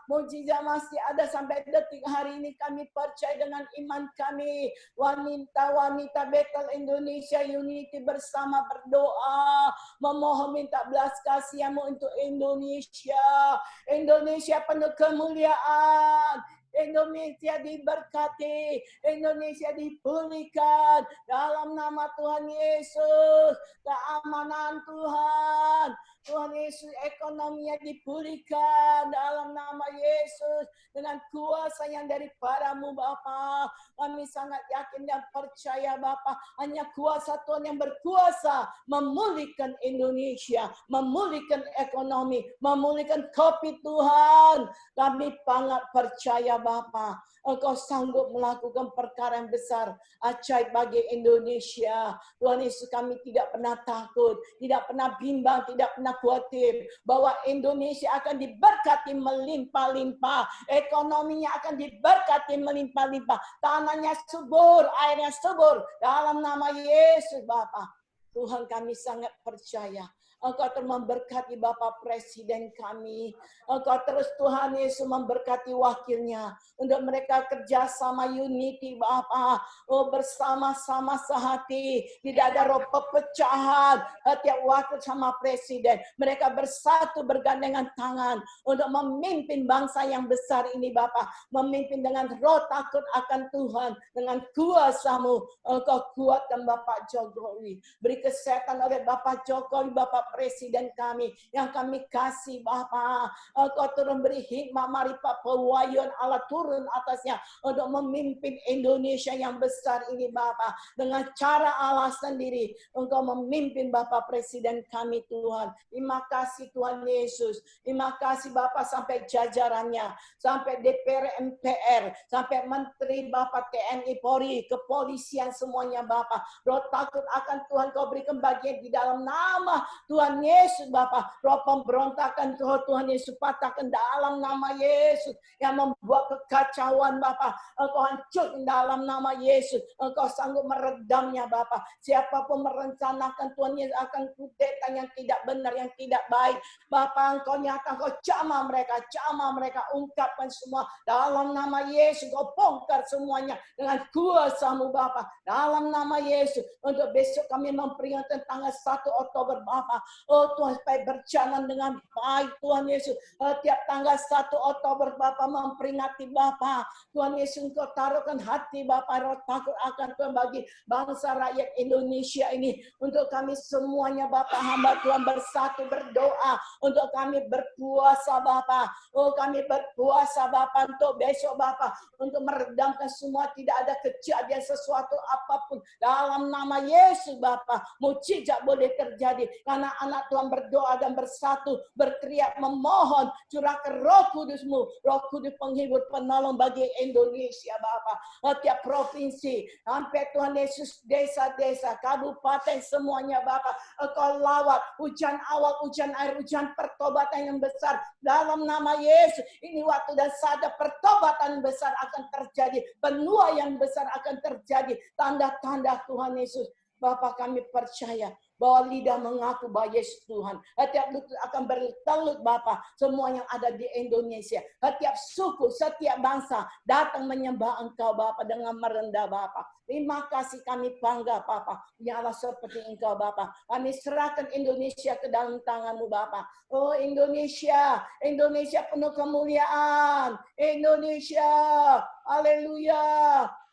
Mujizat masih ada sampai detik hari ini. Kami percaya dengan iman kami. Wanita-wanita Bethel Indonesia Unity bersama berdoa. Memohon minta belas kasihan-Mu untuk Indonesia. Indonesia penuh kemuliaan. Indonesia diberkati, Indonesia dipulihkan dalam nama Tuhan Yesus. Keamanan Tuhan, Tuhan Yesus, ekonominya dipulihkan dalam nama Yesus dengan kuasa yang daripada-Mu Bapa. Kami sangat yakin dan percaya Bapa, hanya kuasa Tuhan yang berkuasa memulihkan Indonesia, memulihkan ekonomi, memulihkan COVID Tuhan. Kami sangat percaya Bapa, Engkau sanggup melakukan perkara yang besar, ajaib bagi Indonesia. Tuhan Yesus, kami tidak pernah takut, tidak pernah bimbang, tidak pernah khawatir bahwa Indonesia akan diberkati melimpah-limpah, ekonominya akan diberkati melimpah-limpah, tanahnya subur, airnya subur, dalam nama Yesus Bapa. Tuhan, kami sangat percaya Engkau terus memberkati Bapak Presiden kami. Engkau terus Tuhan Yesus memberkati wakilnya. Untuk mereka kerjasama unity Bapak. Oh, bersama-sama sehati. Tidak ada roh perpecahan. Setiap wakil sama Presiden. Mereka bersatu bergandengan tangan. Untuk memimpin bangsa yang besar ini Bapak. Memimpin dengan roh takut akan Tuhan. Dengan kuasa-Mu. Engkau kuatkan Bapak Jokowi. Beri kesehatan oleh Bapak Jokowi, Bapak Presiden kami yang kami kasih Bapa. Engkau turun beri hikmah, mari Pak pewayun Allah turun atasnya untuk memimpin Indonesia yang besar ini Bapa. Dengan cara Allah sendiri Engkau memimpin Bapak Presiden kami Tuhan. Terima kasih Tuhan Yesus. Terima kasih Bapak sampai jajarannya, sampai DPR MPR, sampai Menteri Bapak TNI Polri, kepolisian semuanya Bapak. Roh takut akan Tuhan Kau berikan bagian di dalam nama Tuhan Yesus Bapak. Roh pemberontakan Tuhan Yesus patahkan dalam nama Yesus yang membuat kekacauan Bapak. Engkau hancur dalam nama Yesus. Engkau sanggup meredamnya Bapak. Siapapun merencanakan Tuhan Yesus akan kudeta yang tidak benar, yang tidak baik. Bapak Engkau nyata, Engkau jamah mereka, ungkapkan semua dalam nama Yesus. Engkau bongkar semuanya dengan kuasa-Mu Bapak. Dalam nama Yesus. Untuk besok kami memperingati tanggal 1 Oktober Bapak. Oh Tuhan, supaya berjalan dengan baik Tuhan Yesus. Tiap tanggal 1 Oktober Bapak memperingati Bapak. Tuhan Yesus Engkau taruhkan hati Bapak roh takut akan Tuhan bagi bangsa rakyat Indonesia ini. Untuk kami semuanya Bapak hamba Tuhan bersatu berdoa. Untuk kami berpuasa Bapak. Oh kami berpuasa Bapak untuk besok Bapak. Untuk meredamkan semua tidak ada kejadian sesuatu apapun. Dalam nama Yesus Bapak. Mujizat boleh terjadi. Karena anak Tuhan berdoa dan bersatu, berteriak, memohon, curahkan Roh Kudus-Mu, Roh Kudus penghibur, penolong bagi Indonesia, Bapak. Setiap provinsi, sampai Tuhan Yesus, desa-desa, kabupaten, semuanya, Bapak. Engkau lawat, hujan awal, hujan air, hujan pertobatan yang besar. Dalam nama Yesus, ini waktu dan saat pertobatan besar akan terjadi. Penuaian yang besar akan terjadi. Tanda-tanda Tuhan Yesus. Bapak kami percaya bahwa lidah mengaku bahwa Yesus Tuhan. Setiap lutut akan bertelut Bapak. Semua yang ada di Indonesia. Setiap suku, setiap bangsa datang menyembah Engkau Bapak dengan merendah Bapak. Terima kasih kami bangga Bapak. Ya Allah seperti Engkau Bapak. Kami serahkan Indonesia ke dalam tangan-Mu Bapak. Oh Indonesia, Indonesia penuh kemuliaan. Indonesia, haleluya,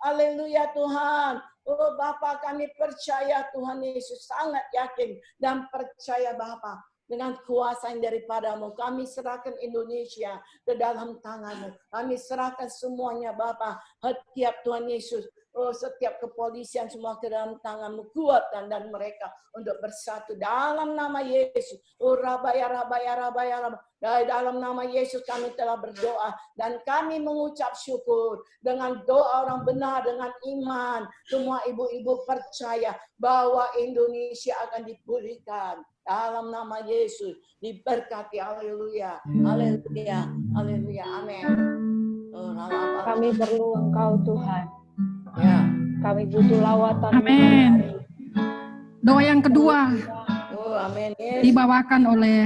haleluya Tuhan. Oh Bapa kami percaya Tuhan Yesus sangat yakin dan percaya Bapa dengan kuasa yang daripada-Mu. Kami serahkan Indonesia ke dalam tangan-Mu. Kami serahkan semuanya Bapa. Setiap Tuhan Yesus Oh, setiap kepolisian semua ke dalam tangan-Mu, kuatkan dan mereka untuk bersatu dalam nama Yesus. Oh, rabaya, rabaya, rabaya, rabaya. Dari dalam nama Yesus kami telah berdoa dan kami mengucap syukur dengan doa orang benar, dengan iman. Semua ibu-ibu percaya bahwa Indonesia akan dipulihkan. Dalam nama Yesus diberkati. Haleluya. Haleluya. Haleluya. Amin. Oh, Kami perlu Engkau Tuhan. ya. Kami butuh lawatan. Amin. Doa yang kedua Oh, amin. Yes. dibawakan oleh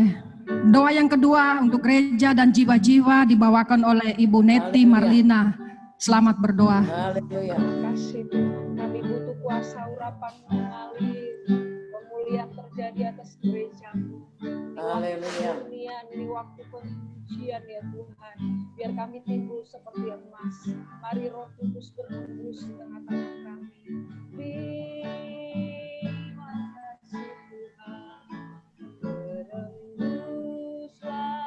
doa yang kedua untuk gereja dan jiwa-jiwa dibawakan oleh Ibu Neti Marlina. Selamat berdoa. Haleluya. Kasih Tuhan, kami butuh kuasa urapan mengalir, pemulihan terjadi atas gereja-Mu. Haleluya. Ini waktu pengujian ya Tuhan, biar kami timbul seperti emas. Mari Roh Kudus berhembus di tengah-tengah kami. Terima kasih Tuhan, berhembuslah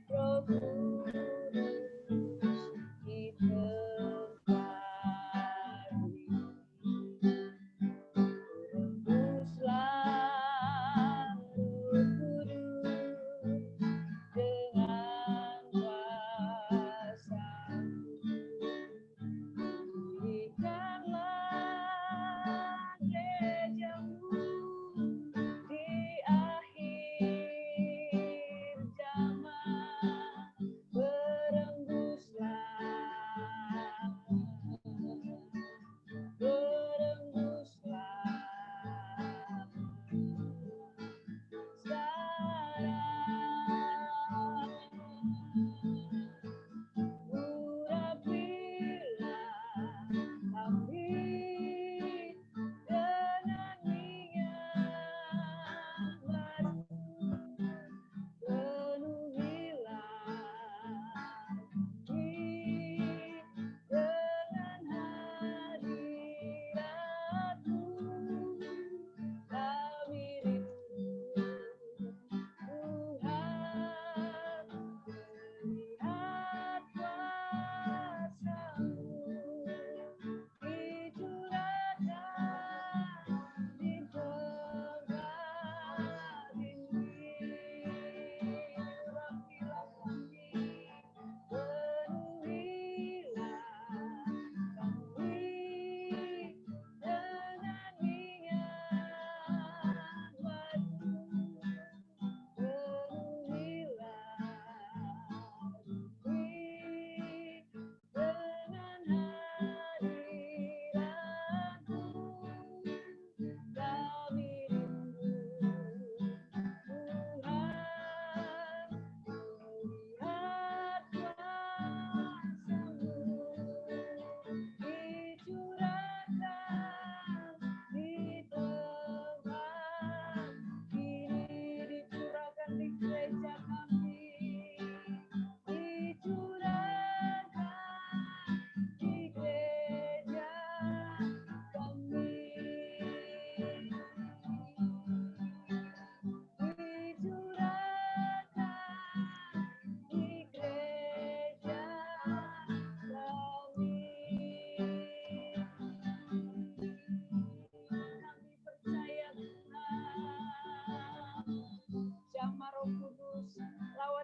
Roh Kudus di tempat ini. Berhembuslah Roh Kudus dengan kuasa-Mu. Pulihkanlah gereja-Mu di akhir zaman. Berembuslah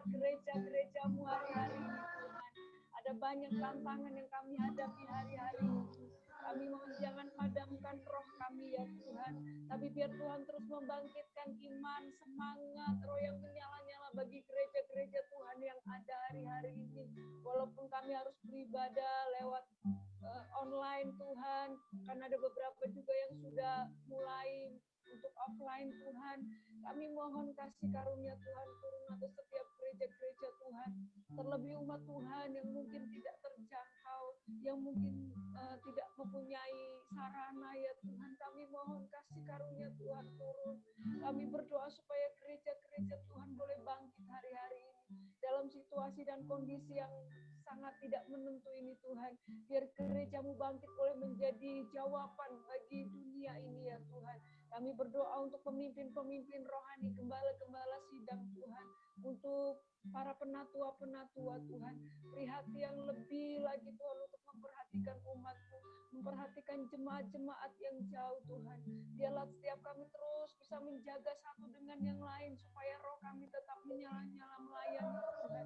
gereja-gereja-Mu hari-hari ini Tuhan. Ada banyak tantangan yang kami hadapi hari-hari ini. Kami mohon jangan padamkan roh kami ya Tuhan. Tapi biar Tuhan terus membangkitkan iman, semangat, roh yang menyala-nyala bagi gereja-gereja Tuhan yang ada hari-hari ini. Walaupun kami harus beribadah lewat online Tuhan. Karena ada beberapa juga yang sudah mulai untuk offline Tuhan. Kami mohon kasih karunia Tuhan turun atas setiap gereja-gereja Tuhan. Terlebih umat Tuhan yang mungkin tidak terjangkau, yang mungkin tidak mempunyai sarana ya Tuhan. Kami mohon kasih karunia Tuhan turun. Kami berdoa supaya gereja-gereja Tuhan boleh bangkit hari-hari ini. Dalam situasi dan kondisi yang sangat tidak menentu ini Tuhan. Biar gereja-Mu bangkit boleh menjadi jawaban bagi dunia ini ya Tuhan. Kami berdoa untuk pemimpin-pemimpin rohani, gembala-gembala sidang Tuhan, untuk para penatua-penatua Tuhan, beri hati yang lebih lagi Tuhan untuk memperhatikan umat-Mu, memperhatikan jemaat-jemaat yang jauh Tuhan. Biarlah setiap kami terus bisa menjaga satu dengan yang lain supaya roh kami tetap menyala-nyala melayani Tuhan.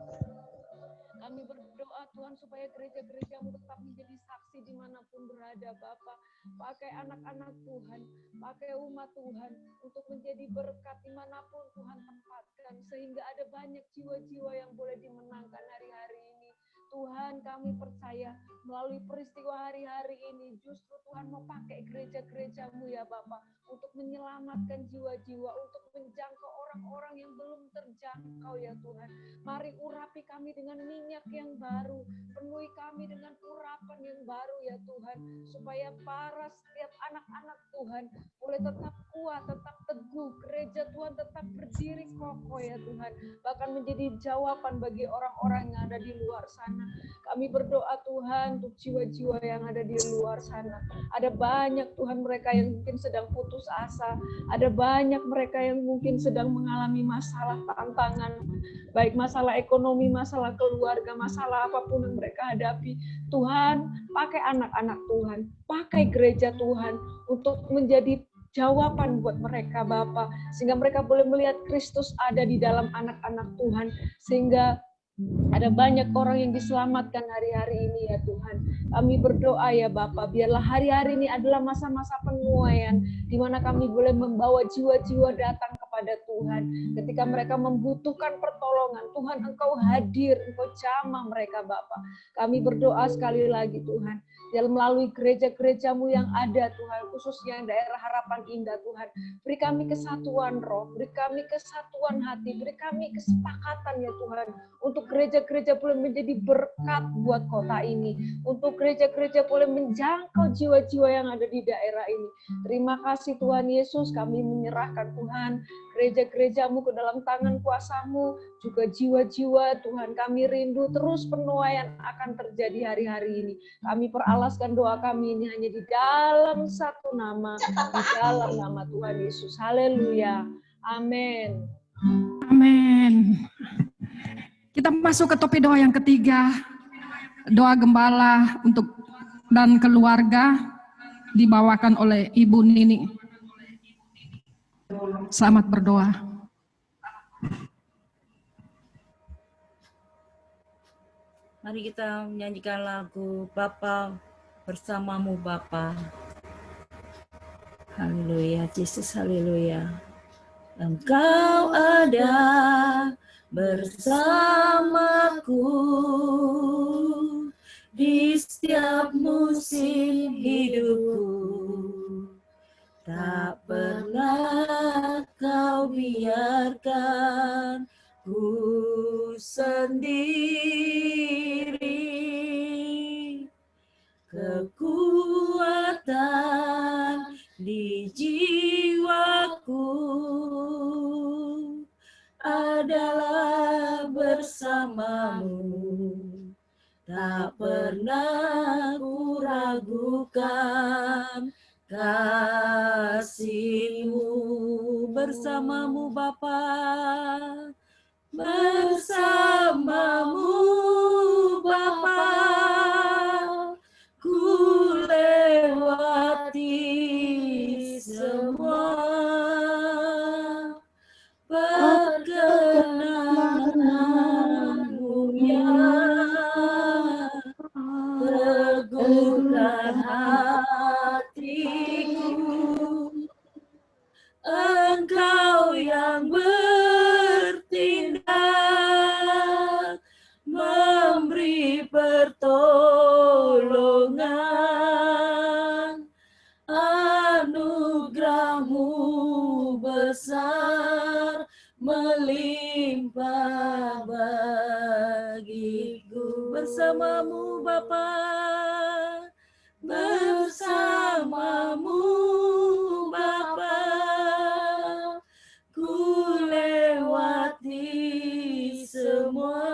Kami berdoa Tuhan supaya gereja-gereja-Mu tetap menjadi saksi dimanapun berada Bapa. Pakai anak-anak Tuhan, pakai umat Tuhan untuk menjadi berkat dimanapun Tuhan tempatkan. Sehingga ada banyak jiwa-jiwa yang boleh dimenangkan hari-hari ini. Tuhan, kami percaya melalui peristiwa hari-hari ini justru Tuhan mau pakai gereja-gereja-Mu ya Bapa untuk menyelamatkan jiwa-jiwa, untuk menjangkau orang-orang yang belum terjangkau ya Tuhan. Mari urapi kami dengan minyak yang baru, penuhi kami dengan urapan yang baru ya Tuhan, supaya para setiap anak-anak Tuhan boleh tetap kuat, tetap teguh, gereja Tuhan tetap berdiri kokoh ya Tuhan, bahkan menjadi jawaban bagi orang-orang yang ada di luar sana. Kami berdoa Tuhan untuk jiwa-jiwa yang ada di luar sana. Ada banyak Tuhan mereka yang mungkin sedang putus asa, ada banyak mereka yang mungkin sedang mengalami masalah, tantangan, baik masalah ekonomi, masalah keluarga, masalah apapun yang mereka hadapi. Tuhan, pakai anak-anak Tuhan, pakai gereja Tuhan untuk menjadi jawaban buat mereka Bapa, sehingga mereka boleh melihat Kristus ada di dalam anak-anak Tuhan, sehingga ada banyak orang yang diselamatkan hari-hari ini ya Tuhan. Kami berdoa ya Bapa, biarlah hari-hari ini adalah masa-masa penuaian, di mana kami boleh membawa jiwa-jiwa datang kepada Tuhan. Ketika mereka membutuhkan pertolongan, Tuhan Engkau hadir, Engkau jamah mereka Bapa. Kami berdoa sekali lagi Tuhan, dalam melalui gereja-gereja-Mu yang ada Tuhan, khususnya daerah Harapan Indah Tuhan. Beri kami kesatuan roh, beri kami kesatuan hati, beri kami kesepakatan ya Tuhan, untuk gereja-gereja boleh menjadi berkat buat kota ini, untuk gereja-gereja boleh menjangkau jiwa-jiwa yang ada di daerah ini. Terima kasih Tuhan Yesus, kami menyerahkan Tuhan gereja-gereja-Mu ke dalam tangan kuasa-Mu, juga jiwa-jiwa Tuhan, kami rindu terus penuaian akan terjadi hari-hari ini. Kami peralaskan doa kami ini hanya di dalam satu nama, di dalam nama Tuhan Yesus. Haleluya. Amin. Amin. Kita masuk ke topik doa yang ketiga. Doa gembala untuk dan keluarga dibawakan oleh Ibu Nini. Selamat berdoa. Mari kita menyanyikan lagu Bapa bersamamu Bapa. Haleluya, Yesus, haleluya. Engkau ada bersamaku di setiap musim hidupku. Tak pernah kau biarkan ku sendiri. Kekuatan di jiwaku adalah bersamamu. Tak pernah ku ragukan kasih-Mu. Bersamamu Bapa, bersamamu Bapa, ku lewati semua perkenanmu yang teguhkan hatiku. Engkau yang bertindak, memberi pertolongan, anugerah-Mu besar melimpah bagiku. Bersamamu Bapa, bersamamu Bapa, ku lewati semua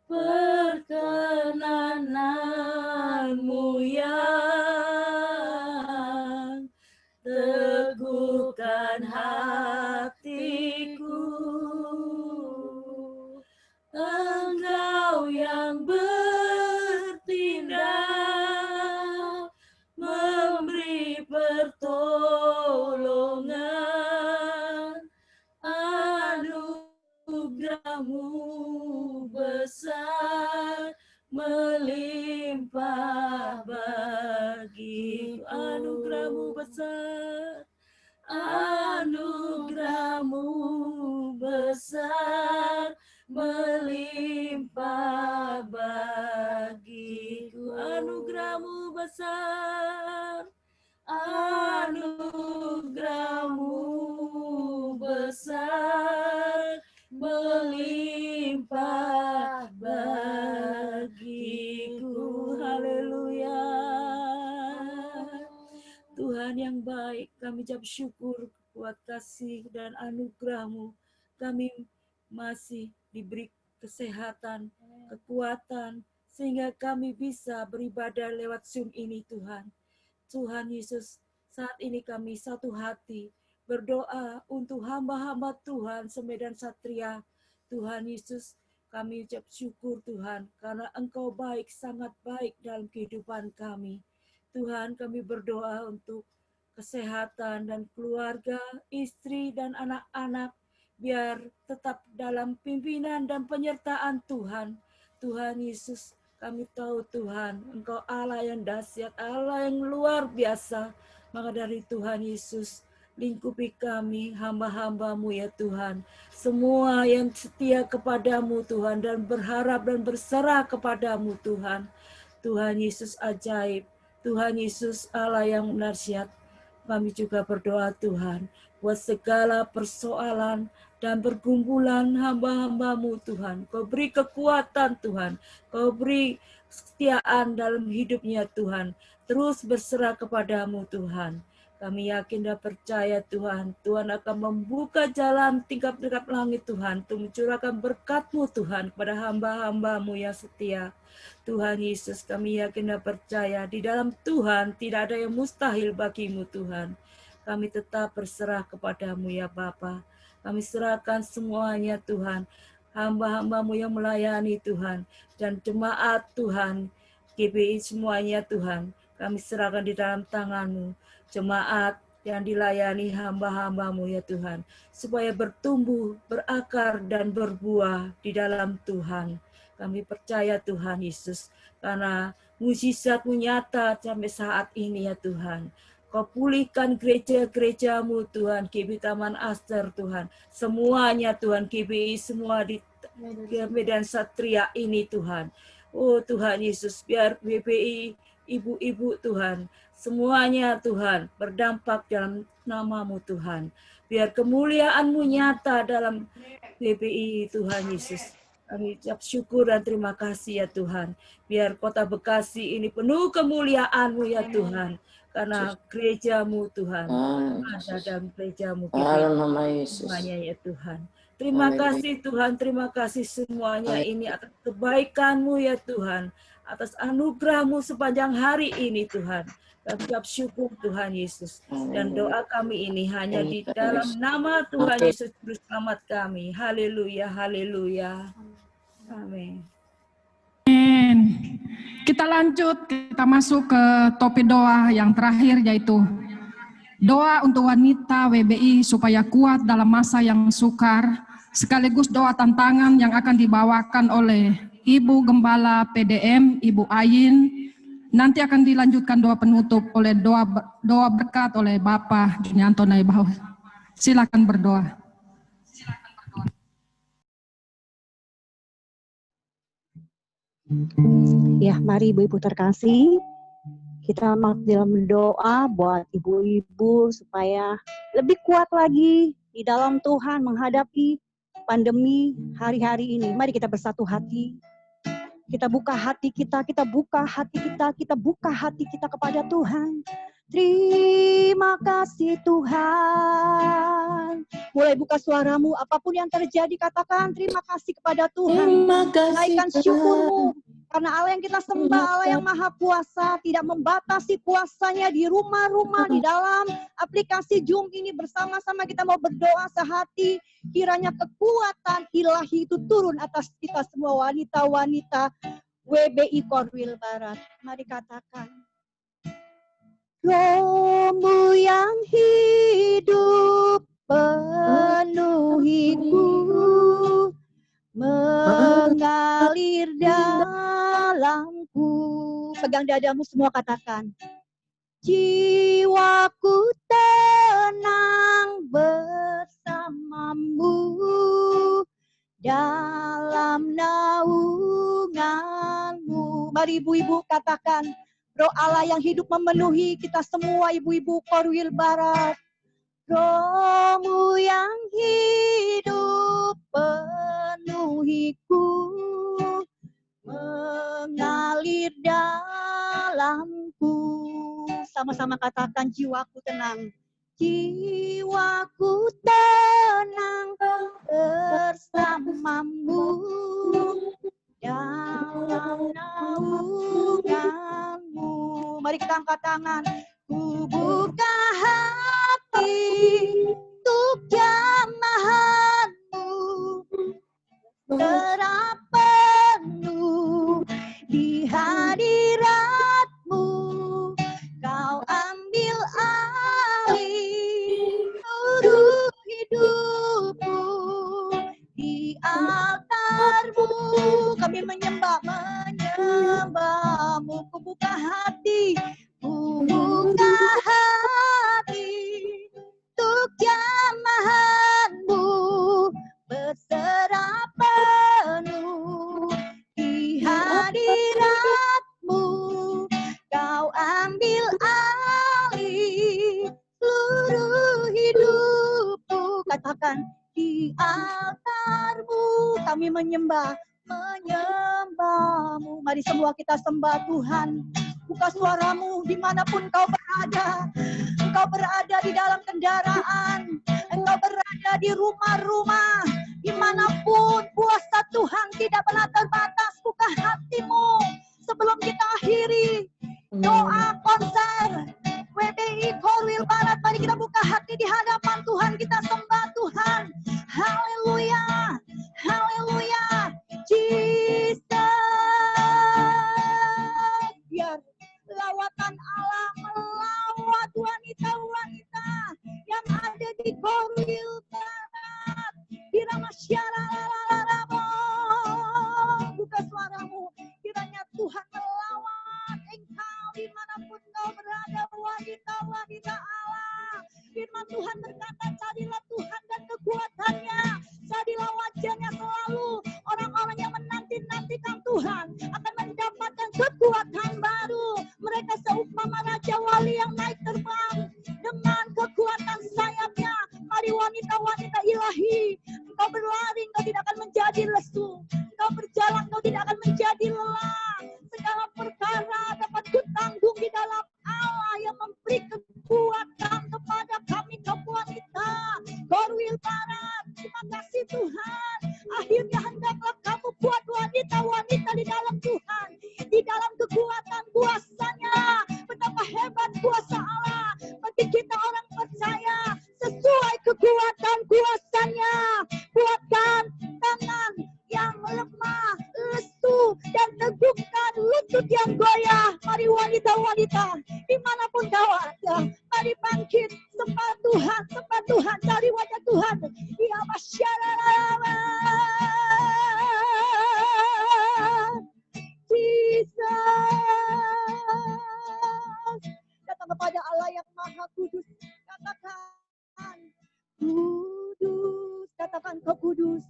perkenanan-Mu yang besar melimpah bagiku. Anugerahmu besar, anugerahmu besar melimpah bagiku. Anugerahmu besar, anugerahmu besar melimpah bagiku. Haleluya. Tuhan yang baik, kami ucap syukur buat kasih dan anugerah-Mu. Kami masih diberi kesehatan, kekuatan, sehingga kami bisa beribadah lewat Zoom ini, Tuhan. Tuhan Yesus, saat ini kami satu hati berdoa untuk hamba-hamba Tuhan Semedan Satria. Tuhan Yesus, kami ucap syukur Tuhan, karena Engkau baik, sangat baik dalam kehidupan kami. Tuhan, kami berdoa untuk kesehatan dan keluarga, istri dan anak-anak, biar tetap dalam pimpinan dan penyertaan Tuhan. Tuhan Yesus, kami tahu Tuhan, Engkau Allah yang dahsyat, Allah yang luar biasa. Maka dari Tuhan Yesus, lingkupi kami, hamba-hamba-Mu ya Tuhan. Semua yang setia kepadamu Tuhan, dan berharap dan berserah kepadamu Tuhan. Tuhan Yesus ajaib, Tuhan Yesus Allah yang dahsyat. Kami juga berdoa Tuhan, buat segala persoalan dan pergumulan hamba-hamba-Mu Tuhan. Kau beri kekuatan Tuhan, Kau beri kesetiaan dalam hidupnya Tuhan. Terus berserah kepadamu Tuhan. Kami yakin dan percaya Tuhan, Tuhan akan membuka jalan tingkap-tingkap langit Tuhan, untuk mencurahkan berkat-Mu Tuhan kepada hamba-hamba-Mu yang setia. Tuhan Yesus, kami yakin dan percaya di dalam Tuhan tidak ada yang mustahil bagi-Mu Tuhan. Kami tetap berserah kepadamu ya Bapa. Kami serahkan semuanya Tuhan, hamba-hamba-Mu yang melayani Tuhan, dan jemaat Tuhan, GBI semuanya Tuhan, kami serahkan di dalam tangan-Mu. Jemaat yang dilayani hamba-hamba-Mu ya Tuhan, supaya bertumbuh, berakar, dan berbuah di dalam Tuhan. Kami percaya Tuhan Yesus, karena mujizat-Mu nyata sampai saat ini ya Tuhan. Kau pulihkan gereja-gereja-Mu Tuhan, GBI Taman Aster Tuhan. Semuanya Tuhan, GBI semua di Medan Satria ini Tuhan. Oh Tuhan Yesus, biar GBI, ibu-ibu Tuhan, semuanya Tuhan berdampak dalam nama-Mu Tuhan. Biar kemuliaan-Mu nyata dalam GBI Tuhan Yesus. Kami ucap syukur dan terima kasih ya Tuhan. Biar kota Bekasi ini penuh kemuliaan-Mu ya Tuhan. Karena gereja-Mu Tuhan. Ada dalam gereja-Mu. Semuanya ya Tuhan. Terima kasih Tuhan, terima kasih semuanya ini atas kebaikan-Mu ya Tuhan. Atas anugerah-Mu sepanjang hari ini Tuhan. Kami ucap syukur Tuhan Yesus. Dan doa kami ini hanya di dalam nama Tuhan Yesus Juru Selamat kami. Haleluya, haleluya. Amin. Amin. Kita lanjut, kita masuk ke topik doa yang terakhir, yaitu doa untuk wanita WBI supaya kuat dalam masa yang sukar, sekaligus doa tantangan yang akan dibawakan oleh Ibu Gembala PDM, Ibu Ayin. Nanti akan dilanjutkan doa penutup oleh doa berkat oleh Bapak Junianto Naibau. Silakan berdoa. Ya, mari ibu-ibu terkasih, kita dalam doa buat ibu-ibu supaya lebih kuat lagi di dalam Tuhan menghadapi pandemi hari-hari ini. Mari kita bersatu hati. Kita buka hati kita, kita buka hati kita kepada Tuhan. Terima kasih Tuhan. Mulai buka suaramu, apapun yang terjadi katakan terima kasih kepada Tuhan. Naikkan syukurmu. Karena Allah yang kita sembah, Allah yang maha kuasa, tidak membatasi kuasanya di rumah-rumah, di dalam aplikasi Zoom ini bersama-sama kita mau berdoa sehati. Kiranya kekuatan ilahi itu turun atas kita semua wanita-wanita WBI Korwil Barat. Mari katakan. Roh-Mu yang hidup penuhiku, mengalir mengalir dalamku. Pegang dadamu semua, katakan. Jiwaku tenang bersamamu dalam naunganmu. Mari ibu-ibu katakan, Roh Allah yang hidup memenuhi kita semua, ibu-ibu Korwil Barat. Roh-Mu yang hidup penuhiku, mengalir dalamku. Sama-sama katakan, jiwaku tenang. Jiwaku tenang bersamamu dalam naunganmu. Mari kita angkat tangan. Ku buka hati untuk jamahanmu, terpenuh di hadiratmu. Kau ambil alih seluruh hidupku di altarmu. Kami menyembahmu. Ku buka hati, ku buka hati untuk jamahanmu, berserah penuh di hadiratmu. Kau ambil alih seluruh hidupku. Katakan, di altarmu kami menyembahmu. Mari semua kita sembah Tuhan. Buka suaramu dimanapun kau berada. Engkau berada di dalam kendaraan, engkau berada di rumah-rumah, dimanapun kuasa Tuhan tidak pernah terbatas. Buka hatimu sebelum kita akhiri doa konser WBI Korwil Barat. Mari kita buka hati di hadapan Tuhan, kita sembah Tuhan. Haleluya, haleluya, Jesus. Biar lawatan Allah melawat wanita-wanita yang ada di Korwil Barat, di Ramasyarararabo. Buka suaramu, kiranya Tuhan melawat engkau dimanapun kau berada, wanita-wanita Allah. Firman Tuhan berkata, carilah Tuhan dan kekuatannya, carilah wajahnya selalu. Orang-orang yang menanti-nantikan Tuhan akan mendapatkan kekuatan baru. Mereka seumpama Raja Wali yang naik terbang dengan kekuatan sayapnya. Mari wanita-wanita ilahi, engkau berlari, engkau tidak akan menjadi lesu. Engkau berjalan, engkau tidak akan menjadi lelah. Segala perkara dapat kutanggung di dalam Allah yang memberi kekuatan kepada kami kaum wanita Korwil Barat. Terima kasih Tuhan. Akhirnya hendaklah kamu kuat wanita-wanita di dalam Tuhan, di dalam kekuatan kuasanya. Betapa hebat kuasa Allah bagi kita orang percaya, sesuai kekuatan kuasanya. Kuatkan tangan yang lemah, lesu, dan teguhkan lutut yang goyah. Mari wanita-wanita dimanapun kau ada, mari bangkit, sembah Tuhan, sembah Tuhan, cari wajah Tuhan. Ya masyarakat Jesus, datang kepada Allah yang Maha Kudus. Katakan kudus, katakan kau kudus.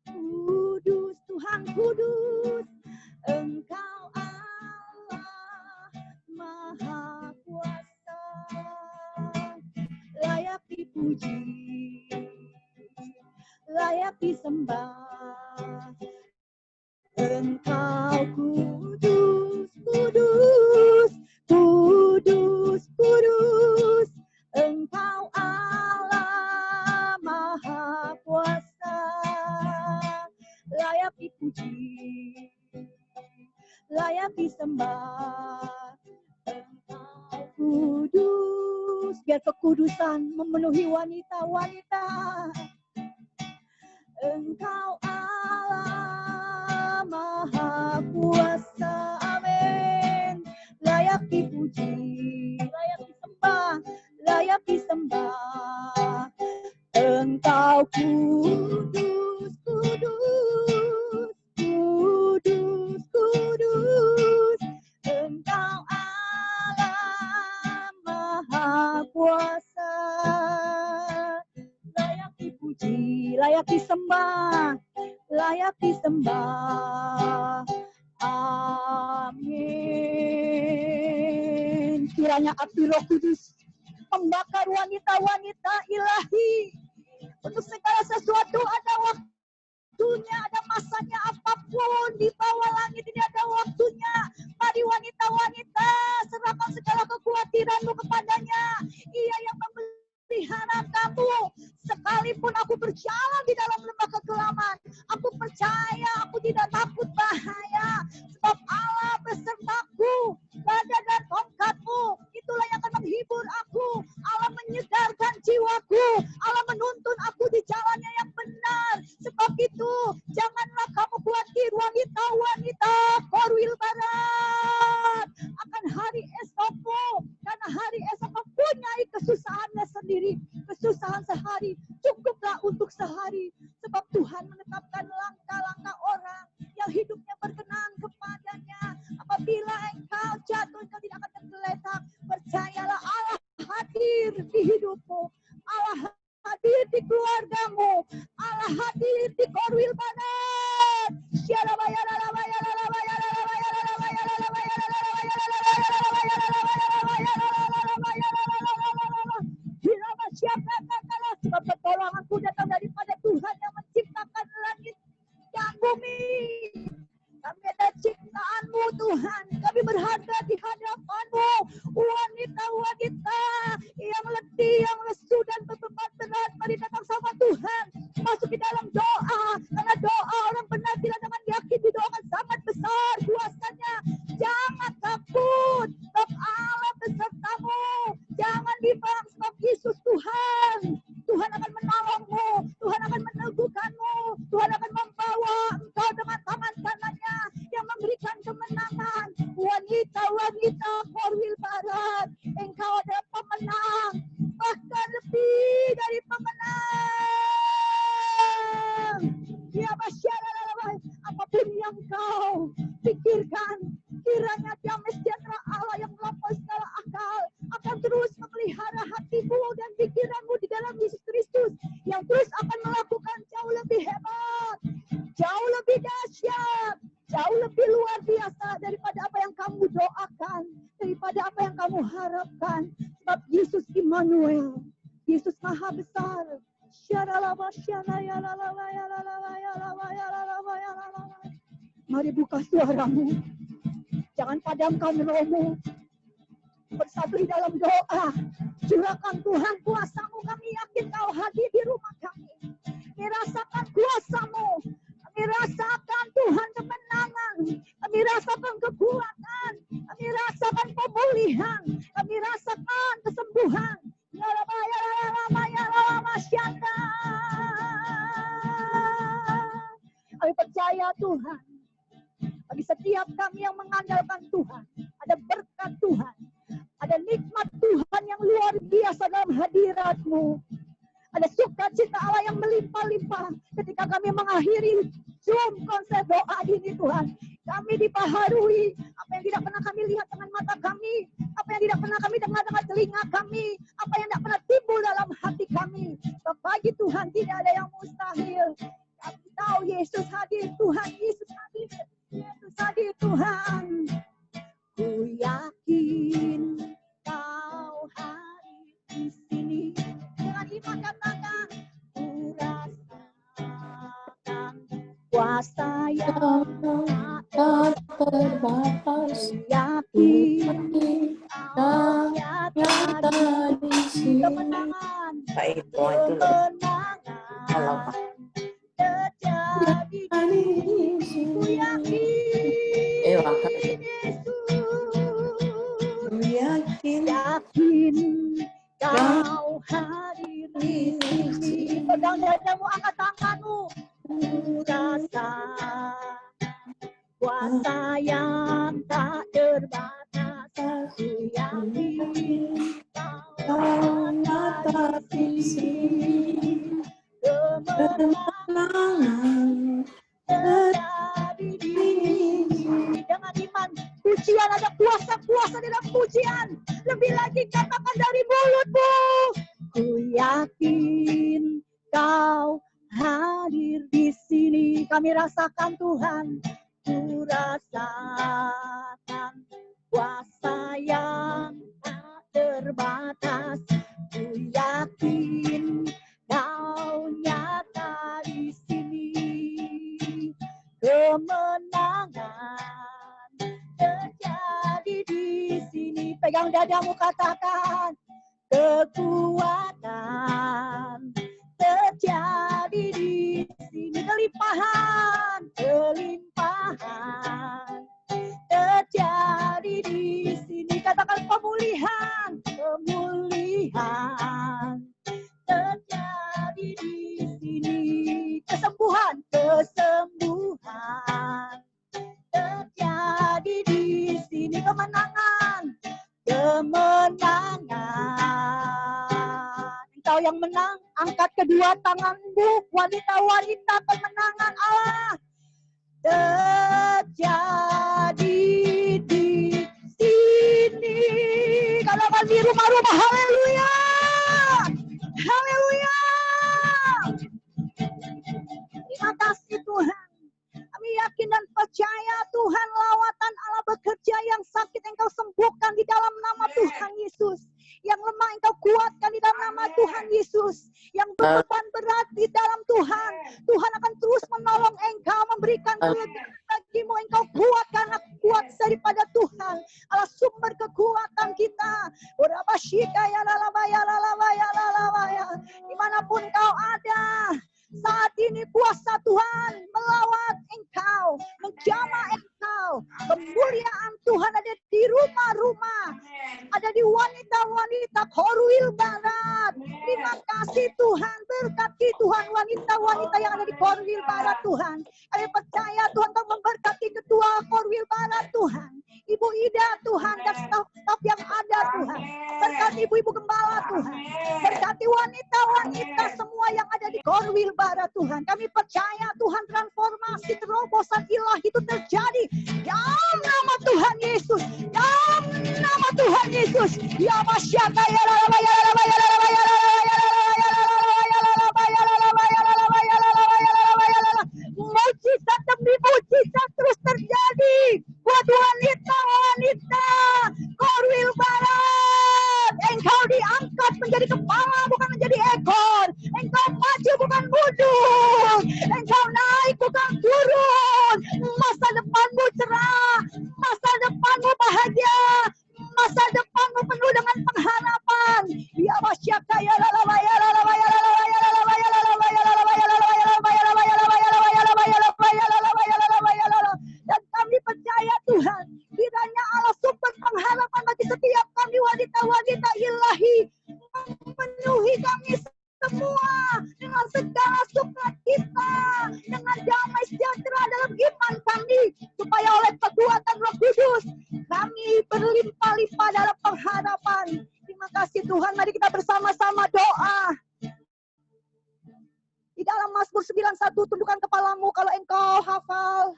Kudus, Tuhan kudus, Engkau Allah Maha Kuasa, layak dipuji, layak disembah. Engkau kudus, kudus, kudus, kudus, Engkau Allah Maha Kuasa, layak dipuji, layak disembah. Engkau kudus, biar kekudusan memenuhi wanita-wanita. Engkau Allah Maha Kuasa, amin. Layak dipuji, layak disembah, layak disembah. Engkau kudus, kudus, kudus, kiranya api Roh Kudus membakar wanita-wanita ilahi. Untuk segala sesuatu ada waktunya, ada masanya, apapun di bawah langit ini ada waktunya. Mari wanita-wanita, serahkan segala kekhawatiranmu kepadanya. Ia yang memelihara kamu. Sekalipun aku berjalan di dalam lembah kegelapan, aku percaya aku tidak takut bahaya. Sebab Allah besertaku, gada dan tongkatmu, itulah yang akan menghibur aku. Allah menyegarkan jiwaku. Allah menuntun aku di jalannya yang benar. Sebab itu, janganlah kamu khawatir wanita-wanita Korwil Barat akan hari esokmu. Karena hari esok mempunyai kesusahannya sendiri. Kesusahan sehari cukuplah untuk sehari. Sebab Tuhan menetapkan langkah-langkah orang yang hidupnya berkenan kepadanya. Apabila engkau jatuh, engkau tidak akan tergeletak. Percayalah Allah hadir di hidupmu. Allah hadir di keluargamu. Allah hadir di Korwil Barat. Sebab pertolonganku datang daripada Tuhan yang menciptakan langit dan bumi. Kami ada ciptaanmu Tuhan. Kami berharga di hadapanmu. Wanita-wanita yang letih, yang lesu dan beban berat, mari datang sama Tuhan. Masuk di dalam doa. Karena doa orang benar tidak dengan yakin didoakan sangat besar kuasanya. Jangan takut. Sebab Allah besertamu. Jangan bimbang sebab Yesus Tuhan. Tuhan akan menolongmu. Tuhan akan meneguhkanmu. Tuhan akan membawa engkau dengan tangan kanannya yang memberikan kemenangan. Wanita-wanita Korwil Barat, engkau ada pemenang. Bahkan lebih dari pemenang. Ya masyarakat, apapun yang kau pikirkan, kiranya damai sejahtera Allah yang melampaui segala akal akan terus memelihara hatimu dan pikiranmu di dalam Yesus Kristus, yang terus akan melakukan jauh lebih hebat, jauh lebih dahsyat, jauh lebih luar biasa daripada apa yang kamu doakan, daripada apa yang kamu harapkan. Sebab Yesus Immanuel, Yesus Maha Besar. Mari buka suaramu. Jangan padamkan rohmu. Bersatu di dalam doa. Curahkan Tuhan kuasamu. Kami yakin kau hadir di rumah kami. Kami rasakan kuasamu. Kami rasakan Tuhan kemenangan. Kami rasakan kekuatan. Kami rasakan pemulihan. Kami rasakan kesembuhan. Kami percaya Tuhan. Bagi setiap kami yang mengandalkan Tuhan, ada berkat Tuhan, ada nikmat Tuhan yang luar biasa dalam hadirat-Mu. Ada sukacita Allah yang melimpah-limpah ketika kami mengakhiri Zoom konser doa ini Tuhan. Kami dibaharui apa yang tidak pernah kami lihat dengan mata kami, apa yang tidak pernah kami dengar dengan telinga kami, apa yang tidak pernah timbul dalam hati kami. Sebab bagi Tuhan tidak ada yang mustahil. Kami tahu Yesus hadir, Tuhan Yesus hadir, Yesus hadir Tuhan. Ku yakin kau hadir di sini. Dengan iman katakan, ku rasakan kuasa yang tak terbatas. Yakin kau nyata di sini. Kemenangan, kemenangan terjadi di sini. Ku yakin Yesus. Ku yakin kau hadir di sini. Pegang dadamu, angkat tanganmu. Ku rasakan kuasa yang tak terbatas. Ku yakin kau nyata di sini. Kemenangan terjadi di sini. Dengan iman, pujian, ada kuasa-kuasa dalam pujian. Lebih lagi katakan dari mulutmu. Ku yakin kau hadir di sini. Kami rasakan Tuhan. Ku rasakan kuasa yang kemenangan terjadi di sini. Pegang dadamu, katakan kekuatan terjadi di sini. Kelimpahan terjadi di sini. Katakan pemulihan terjadi di sini. Kesembuhan terjadi di sini. Kemenangan. Engkau yang menang, angkat kedua tanganmu. Wanita-wanita, kemenangan Allah terjadi di sini. Katakan di rumah-rumah, haleluya, haleluya. Terima kasih Tuhan. Kami yakin dan percaya Tuhan, lawatan Allah bekerja, yang sakit Engkau sembuhkan di dalam nama Tuhan Yesus. Yang lemah Engkau kuatkan di dalam nama Tuhan Yesus. Yang beban berat di dalam Tuhan. Tuhan akan terus menolong Engkau, memberikan kelebihan bagimu. Engkau kuat karena kuat daripada Tuhan. Allah sumber kekuatan kita. Dimanapun Kau ada, saat ini kuasa Tuhan melawat Engkau, menjamah Engkau. Kemuliaan Tuhan ada di rumah-rumah, ada di wanita-wanita Korwil Barat. Terima kasih Tuhan, berkati Tuhan wanita-wanita yang ada di Korwil Barat Tuhan. Kami percaya Tuhan Kau memberkati ketua Korwil Barat Tuhan, Ibu Ida Tuhan, dan staf-staf yang ada Tuhan. Berkati ibu-ibu gembala Tuhan, berkati wanita-wanita semua yang ada di Korwil Barat Tuhan. Kami percaya Tuhan, transformasi terobosan ilahi itu terjadi dalam nama Tuhan Yesus, dalam nama Tuhan Yesus. Ya masyaka ya lala ya lala ya lala ya lala ya lala ya lala ya lala ya lala ya lala ya lala ya lala. Mujizat demi mujizat terus terjadi buat wanita-wanita Korwil Barat. Engkau diangkat menjadi kepala, bukan menjadi ekor. Engkau maju, bukan mundur. Engkau naik, bukan turun. Masa depanmu cerah, masa depanmu bahagia, masa depanmu penuh dengan pengharapan. Ya masyaka ya lala ya lala ya lala ya lala ya lala ya lala ya lala ya lala ya lala ya lala ya lala ya lala ya lala ya lala ya lala. Dan kami percaya Tuhan, kiranya Allah sumber pengharapan bagi setiap kami wanita-wanita ilahi, memenuhi kami semua dengan segala sukacita, dengan damai sejahtera dalam iman kami, supaya oleh kekuatan Roh Kudus kami berlimpah-limpah dalam pengharapan. Terima kasih Tuhan. Mari kita bersama-sama doa. Di dalam Mazmur 91, tundukkan kepalamu kalau engkau hafal.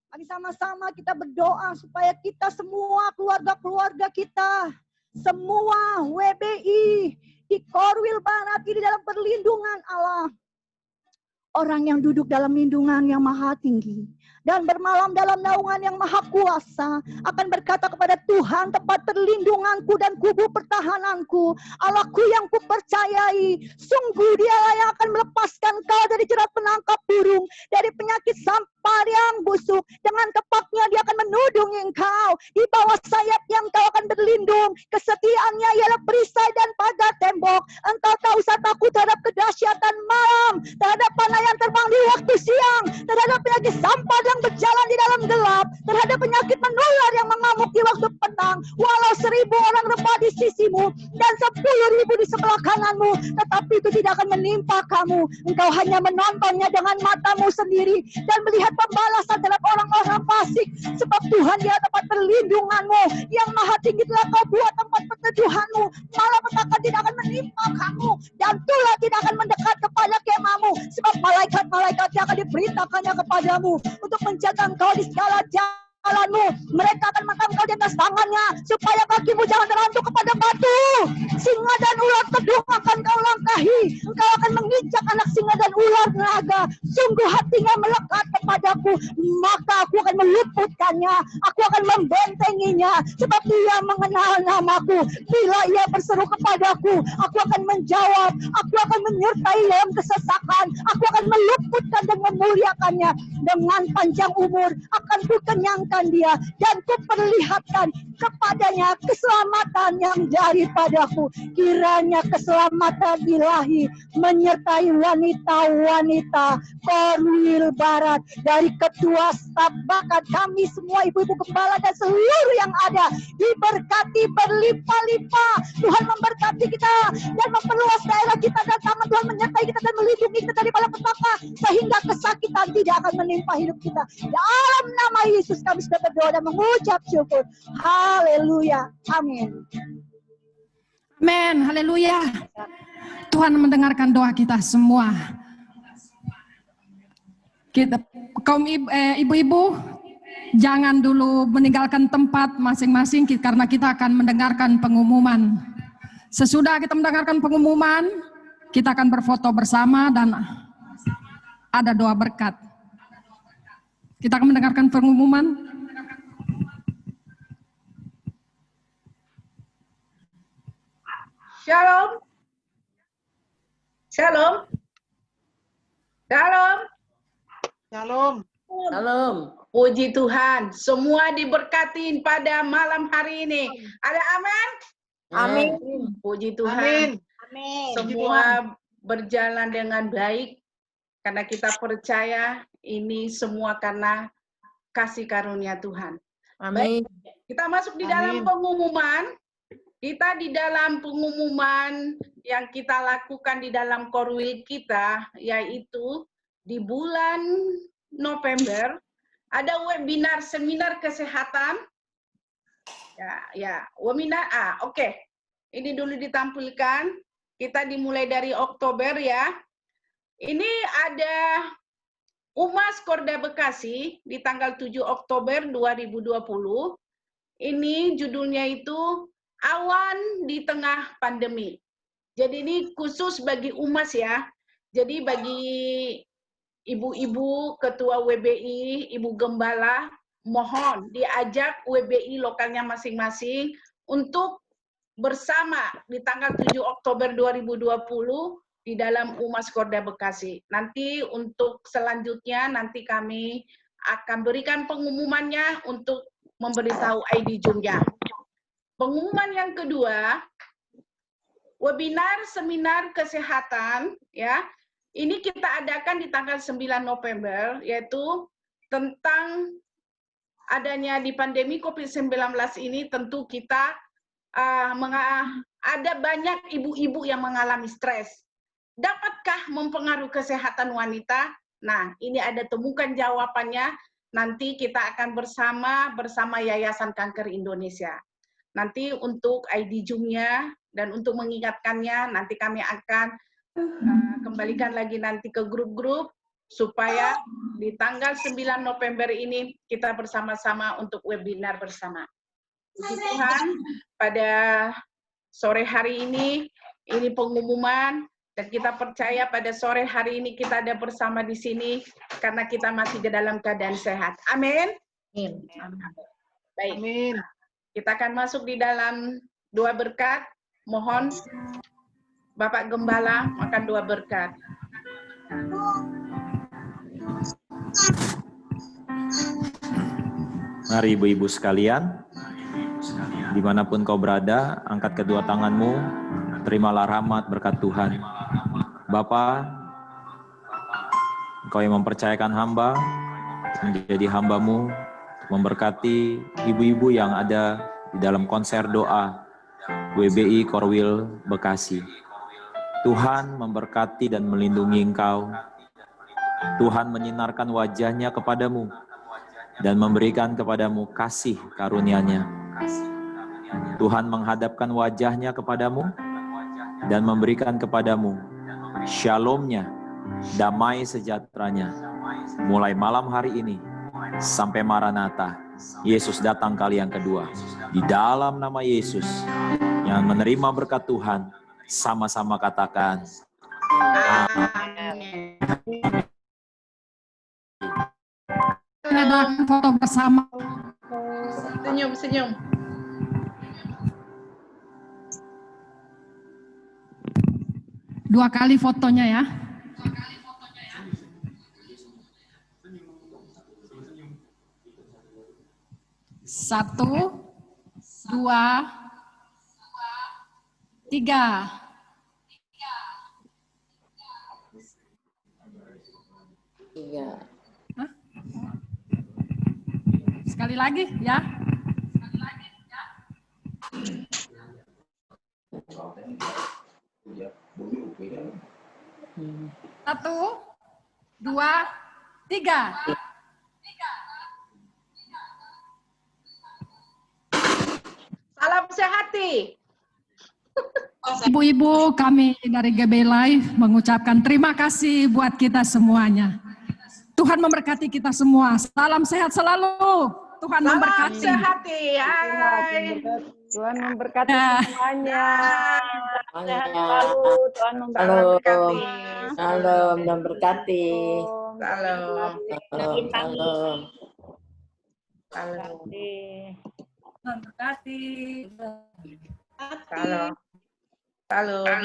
Mari sama-sama kita berdoa supaya kita semua, keluarga-keluarga kita, semua WBI di Korwil Barat ini dalam perlindungan Allah. Orang yang duduk dalam lindungan yang maha tinggi dan bermalam dalam naungan yang maha kuasa akan berkata kepada Tuhan, tempat perlindunganku dan kubu pertahananku, Allahku yang kupercayai, sungguh Dialah yang akan melepaskan kau dari jerat penangkap burung, dari penyakit sampar yang busuk. Dengan tepatnya Dia akan menudungi engkau, di bawah sayapnya engkau akan berlindung. Kesetiaannya ialah perisai dan pagar tembok. Engkau tak usah takut terhadap kedahsyatan malam, terhadap panah yang terbang di waktu siang, terhadap penyakit sampar yang berjalan di dalam gelap, terhadap penyakit menular yang mengamuk di waktu petang. Walau 1000 orang rebah di sisimu dan 10.000 di sebelah kananmu, tetapi itu tidak akan menimpa kamu. Engkau hanya menontonnya dengan matamu sendiri dan melihat pembalasan terhadap orang-orang fasik. Sebab Tuhan dia tempat perlindunganmu, yang maha tinggi telah kau buat tempat perteduhanmu. Malapetaka tidak akan menimpa kamu, dan tulah tidak akan mendekat kepada kemahmu. Sebab malaikat-malaikatnya akan diperintahkannya kepadamu untuk menjaga engkau di segala jalan jalanmu. Mereka akan mengangkat engkau di atas tangannya, supaya kakimu jangan terantuk kepada batu. Singa dan ular kedung akan kau langkahi. Engkau akan menginjak anak singa dan ular naga. Sungguh hatinya melekat kepadaku, maka aku akan meluputkannya. Aku akan membentenginya, sebab dia mengenal namaku. Bila ia berseru kepadaku, aku akan menjawab. Aku akan menyertai dalam kesesakan. Aku akan meluputkan dan memuliakannya. Dengan panjang umur akan kukenyangkan dia, dan kuperlihatkan kepadanya keselamatan yang daripadaku. Kiranya keselamatan ilahi menyertai wanita-wanita Korwil Barat, dari ketua staf, bahkan kami semua ibu-ibu gembala dan seluruh yang ada, diberkati berlimpah-limpah. Tuhan memberkati kita dan memperluas daerah kita, dan tangan Tuhan menyertai kita dan melindungi kita dari malapetaka, sehingga kesakitan tidak akan menimpa hidup kita. Dalam nama Yesus kami sudah berdoa dan mengucap syukur. Haleluya. Amin. Amin. Haleluya. Tuhan mendengarkan doa kita semua. Kita kaum ibu-ibu jangan dulu meninggalkan tempat masing-masing, karena kita akan mendengarkan pengumuman. Sesudah kita mendengarkan pengumuman, kita akan berfoto bersama dan ada doa berkat. Kita akan mendengarkan pengumuman. Shalom. Shalom. Shalom. Shalom. Shalom. Puji Tuhan, semua diberkatin pada malam hari ini. Ada amin? Amin. Puji Tuhan. Amin. Semua berjalan dengan baik karena kita percaya ini semua karena kasih karunia Tuhan. Amin. Kita masuk di Amin. dalam pengumuman. Kita di dalam pengumuman yang kita lakukan di dalam Korwil kita, yaitu di bulan November ada webinar seminar kesehatan. Webinar oke. Ini dulu ditampilkan. Kita dimulai dari Oktober ya. Ini ada Umas Korda Bekasi di tanggal 7 Oktober 2020. Ini judulnya itu Awan di Tengah Pandemi. Jadi ini khusus bagi Umas ya. Jadi bagi ibu-ibu, ketua WBI, ibu gembala, mohon diajak WBI lokalnya masing-masing untuk bersama di tanggal 7 Oktober 2020 di dalam Umas Korda Bekasi. Nanti untuk selanjutnya nanti kami akan berikan pengumumannya untuk memberitahu ID Jumnya. Pengumuman yang kedua, webinar seminar kesehatan ya. Ini kita adakan di tanggal 9 November, yaitu tentang adanya di pandemi COVID-19 ini. Tentu kita ada banyak ibu-ibu yang mengalami stres. Dapatkah mempengaruhi kesehatan wanita? Nah, ini ada temukan jawabannya. Nanti kita akan bersama Yayasan Kanker Indonesia. Nanti untuk ID Zoom-nya dan untuk mengingatkannya, nanti kami akan kembalikan lagi nanti ke grup-grup supaya di tanggal 9 November ini kita bersama-sama untuk webinar bersama. Puji Tuhan, pada sore hari ini pengumuman, dan kita percaya pada sore hari ini kita ada bersama di sini karena kita masih di dalam keadaan sehat. Amin. Baik. Amin. Kita akan masuk di dalam doa berkat. Mohon Bapak Gembala makan doa berkat. Mari ibu-ibu sekalian, dimanapun kau berada, angkat kedua tanganmu, terimalah rahmat berkat Tuhan. Bapa, Engkau yang mempercayakan hamba menjadi hambamu, memberkati ibu-ibu yang ada di dalam konser doa WBI Korwil Bekasi. Tuhan memberkati dan melindungi engkau. Tuhan menyinarkan wajahnya kepadamu dan memberikan kepadamu kasih karunia-Nya. Tuhan menghadapkan wajahnya kepadamu dan memberikan kepadamu shalom-Nya, damai sejahteranya, mulai malam hari ini sampai Maranatha Yesus datang kali yang kedua. Di dalam nama Yesus, yang menerima berkat Tuhan, sama-sama katakan, Amin. Ada foto bersama. Senyum. Dua kali fotonya ya. Satu, dua, tiga. Iya. Hah? Sekali lagi ya. Satu, dua, tiga. Salam sehati. Ibu-ibu, kami dari GB Live mengucapkan terima kasih buat kita semuanya. Tuhan memberkati kita semua. Salam sehat selalu. Tuhan Salam memberkati. sehati. Hai. Tuhan memberkati Ya. semuanya. Sehat Semuanya. selalu. Tuhan Salam memberkati. berkati. Salam dan berkati. Salam. Salam. Salam. Memberkati. Salam. Salam.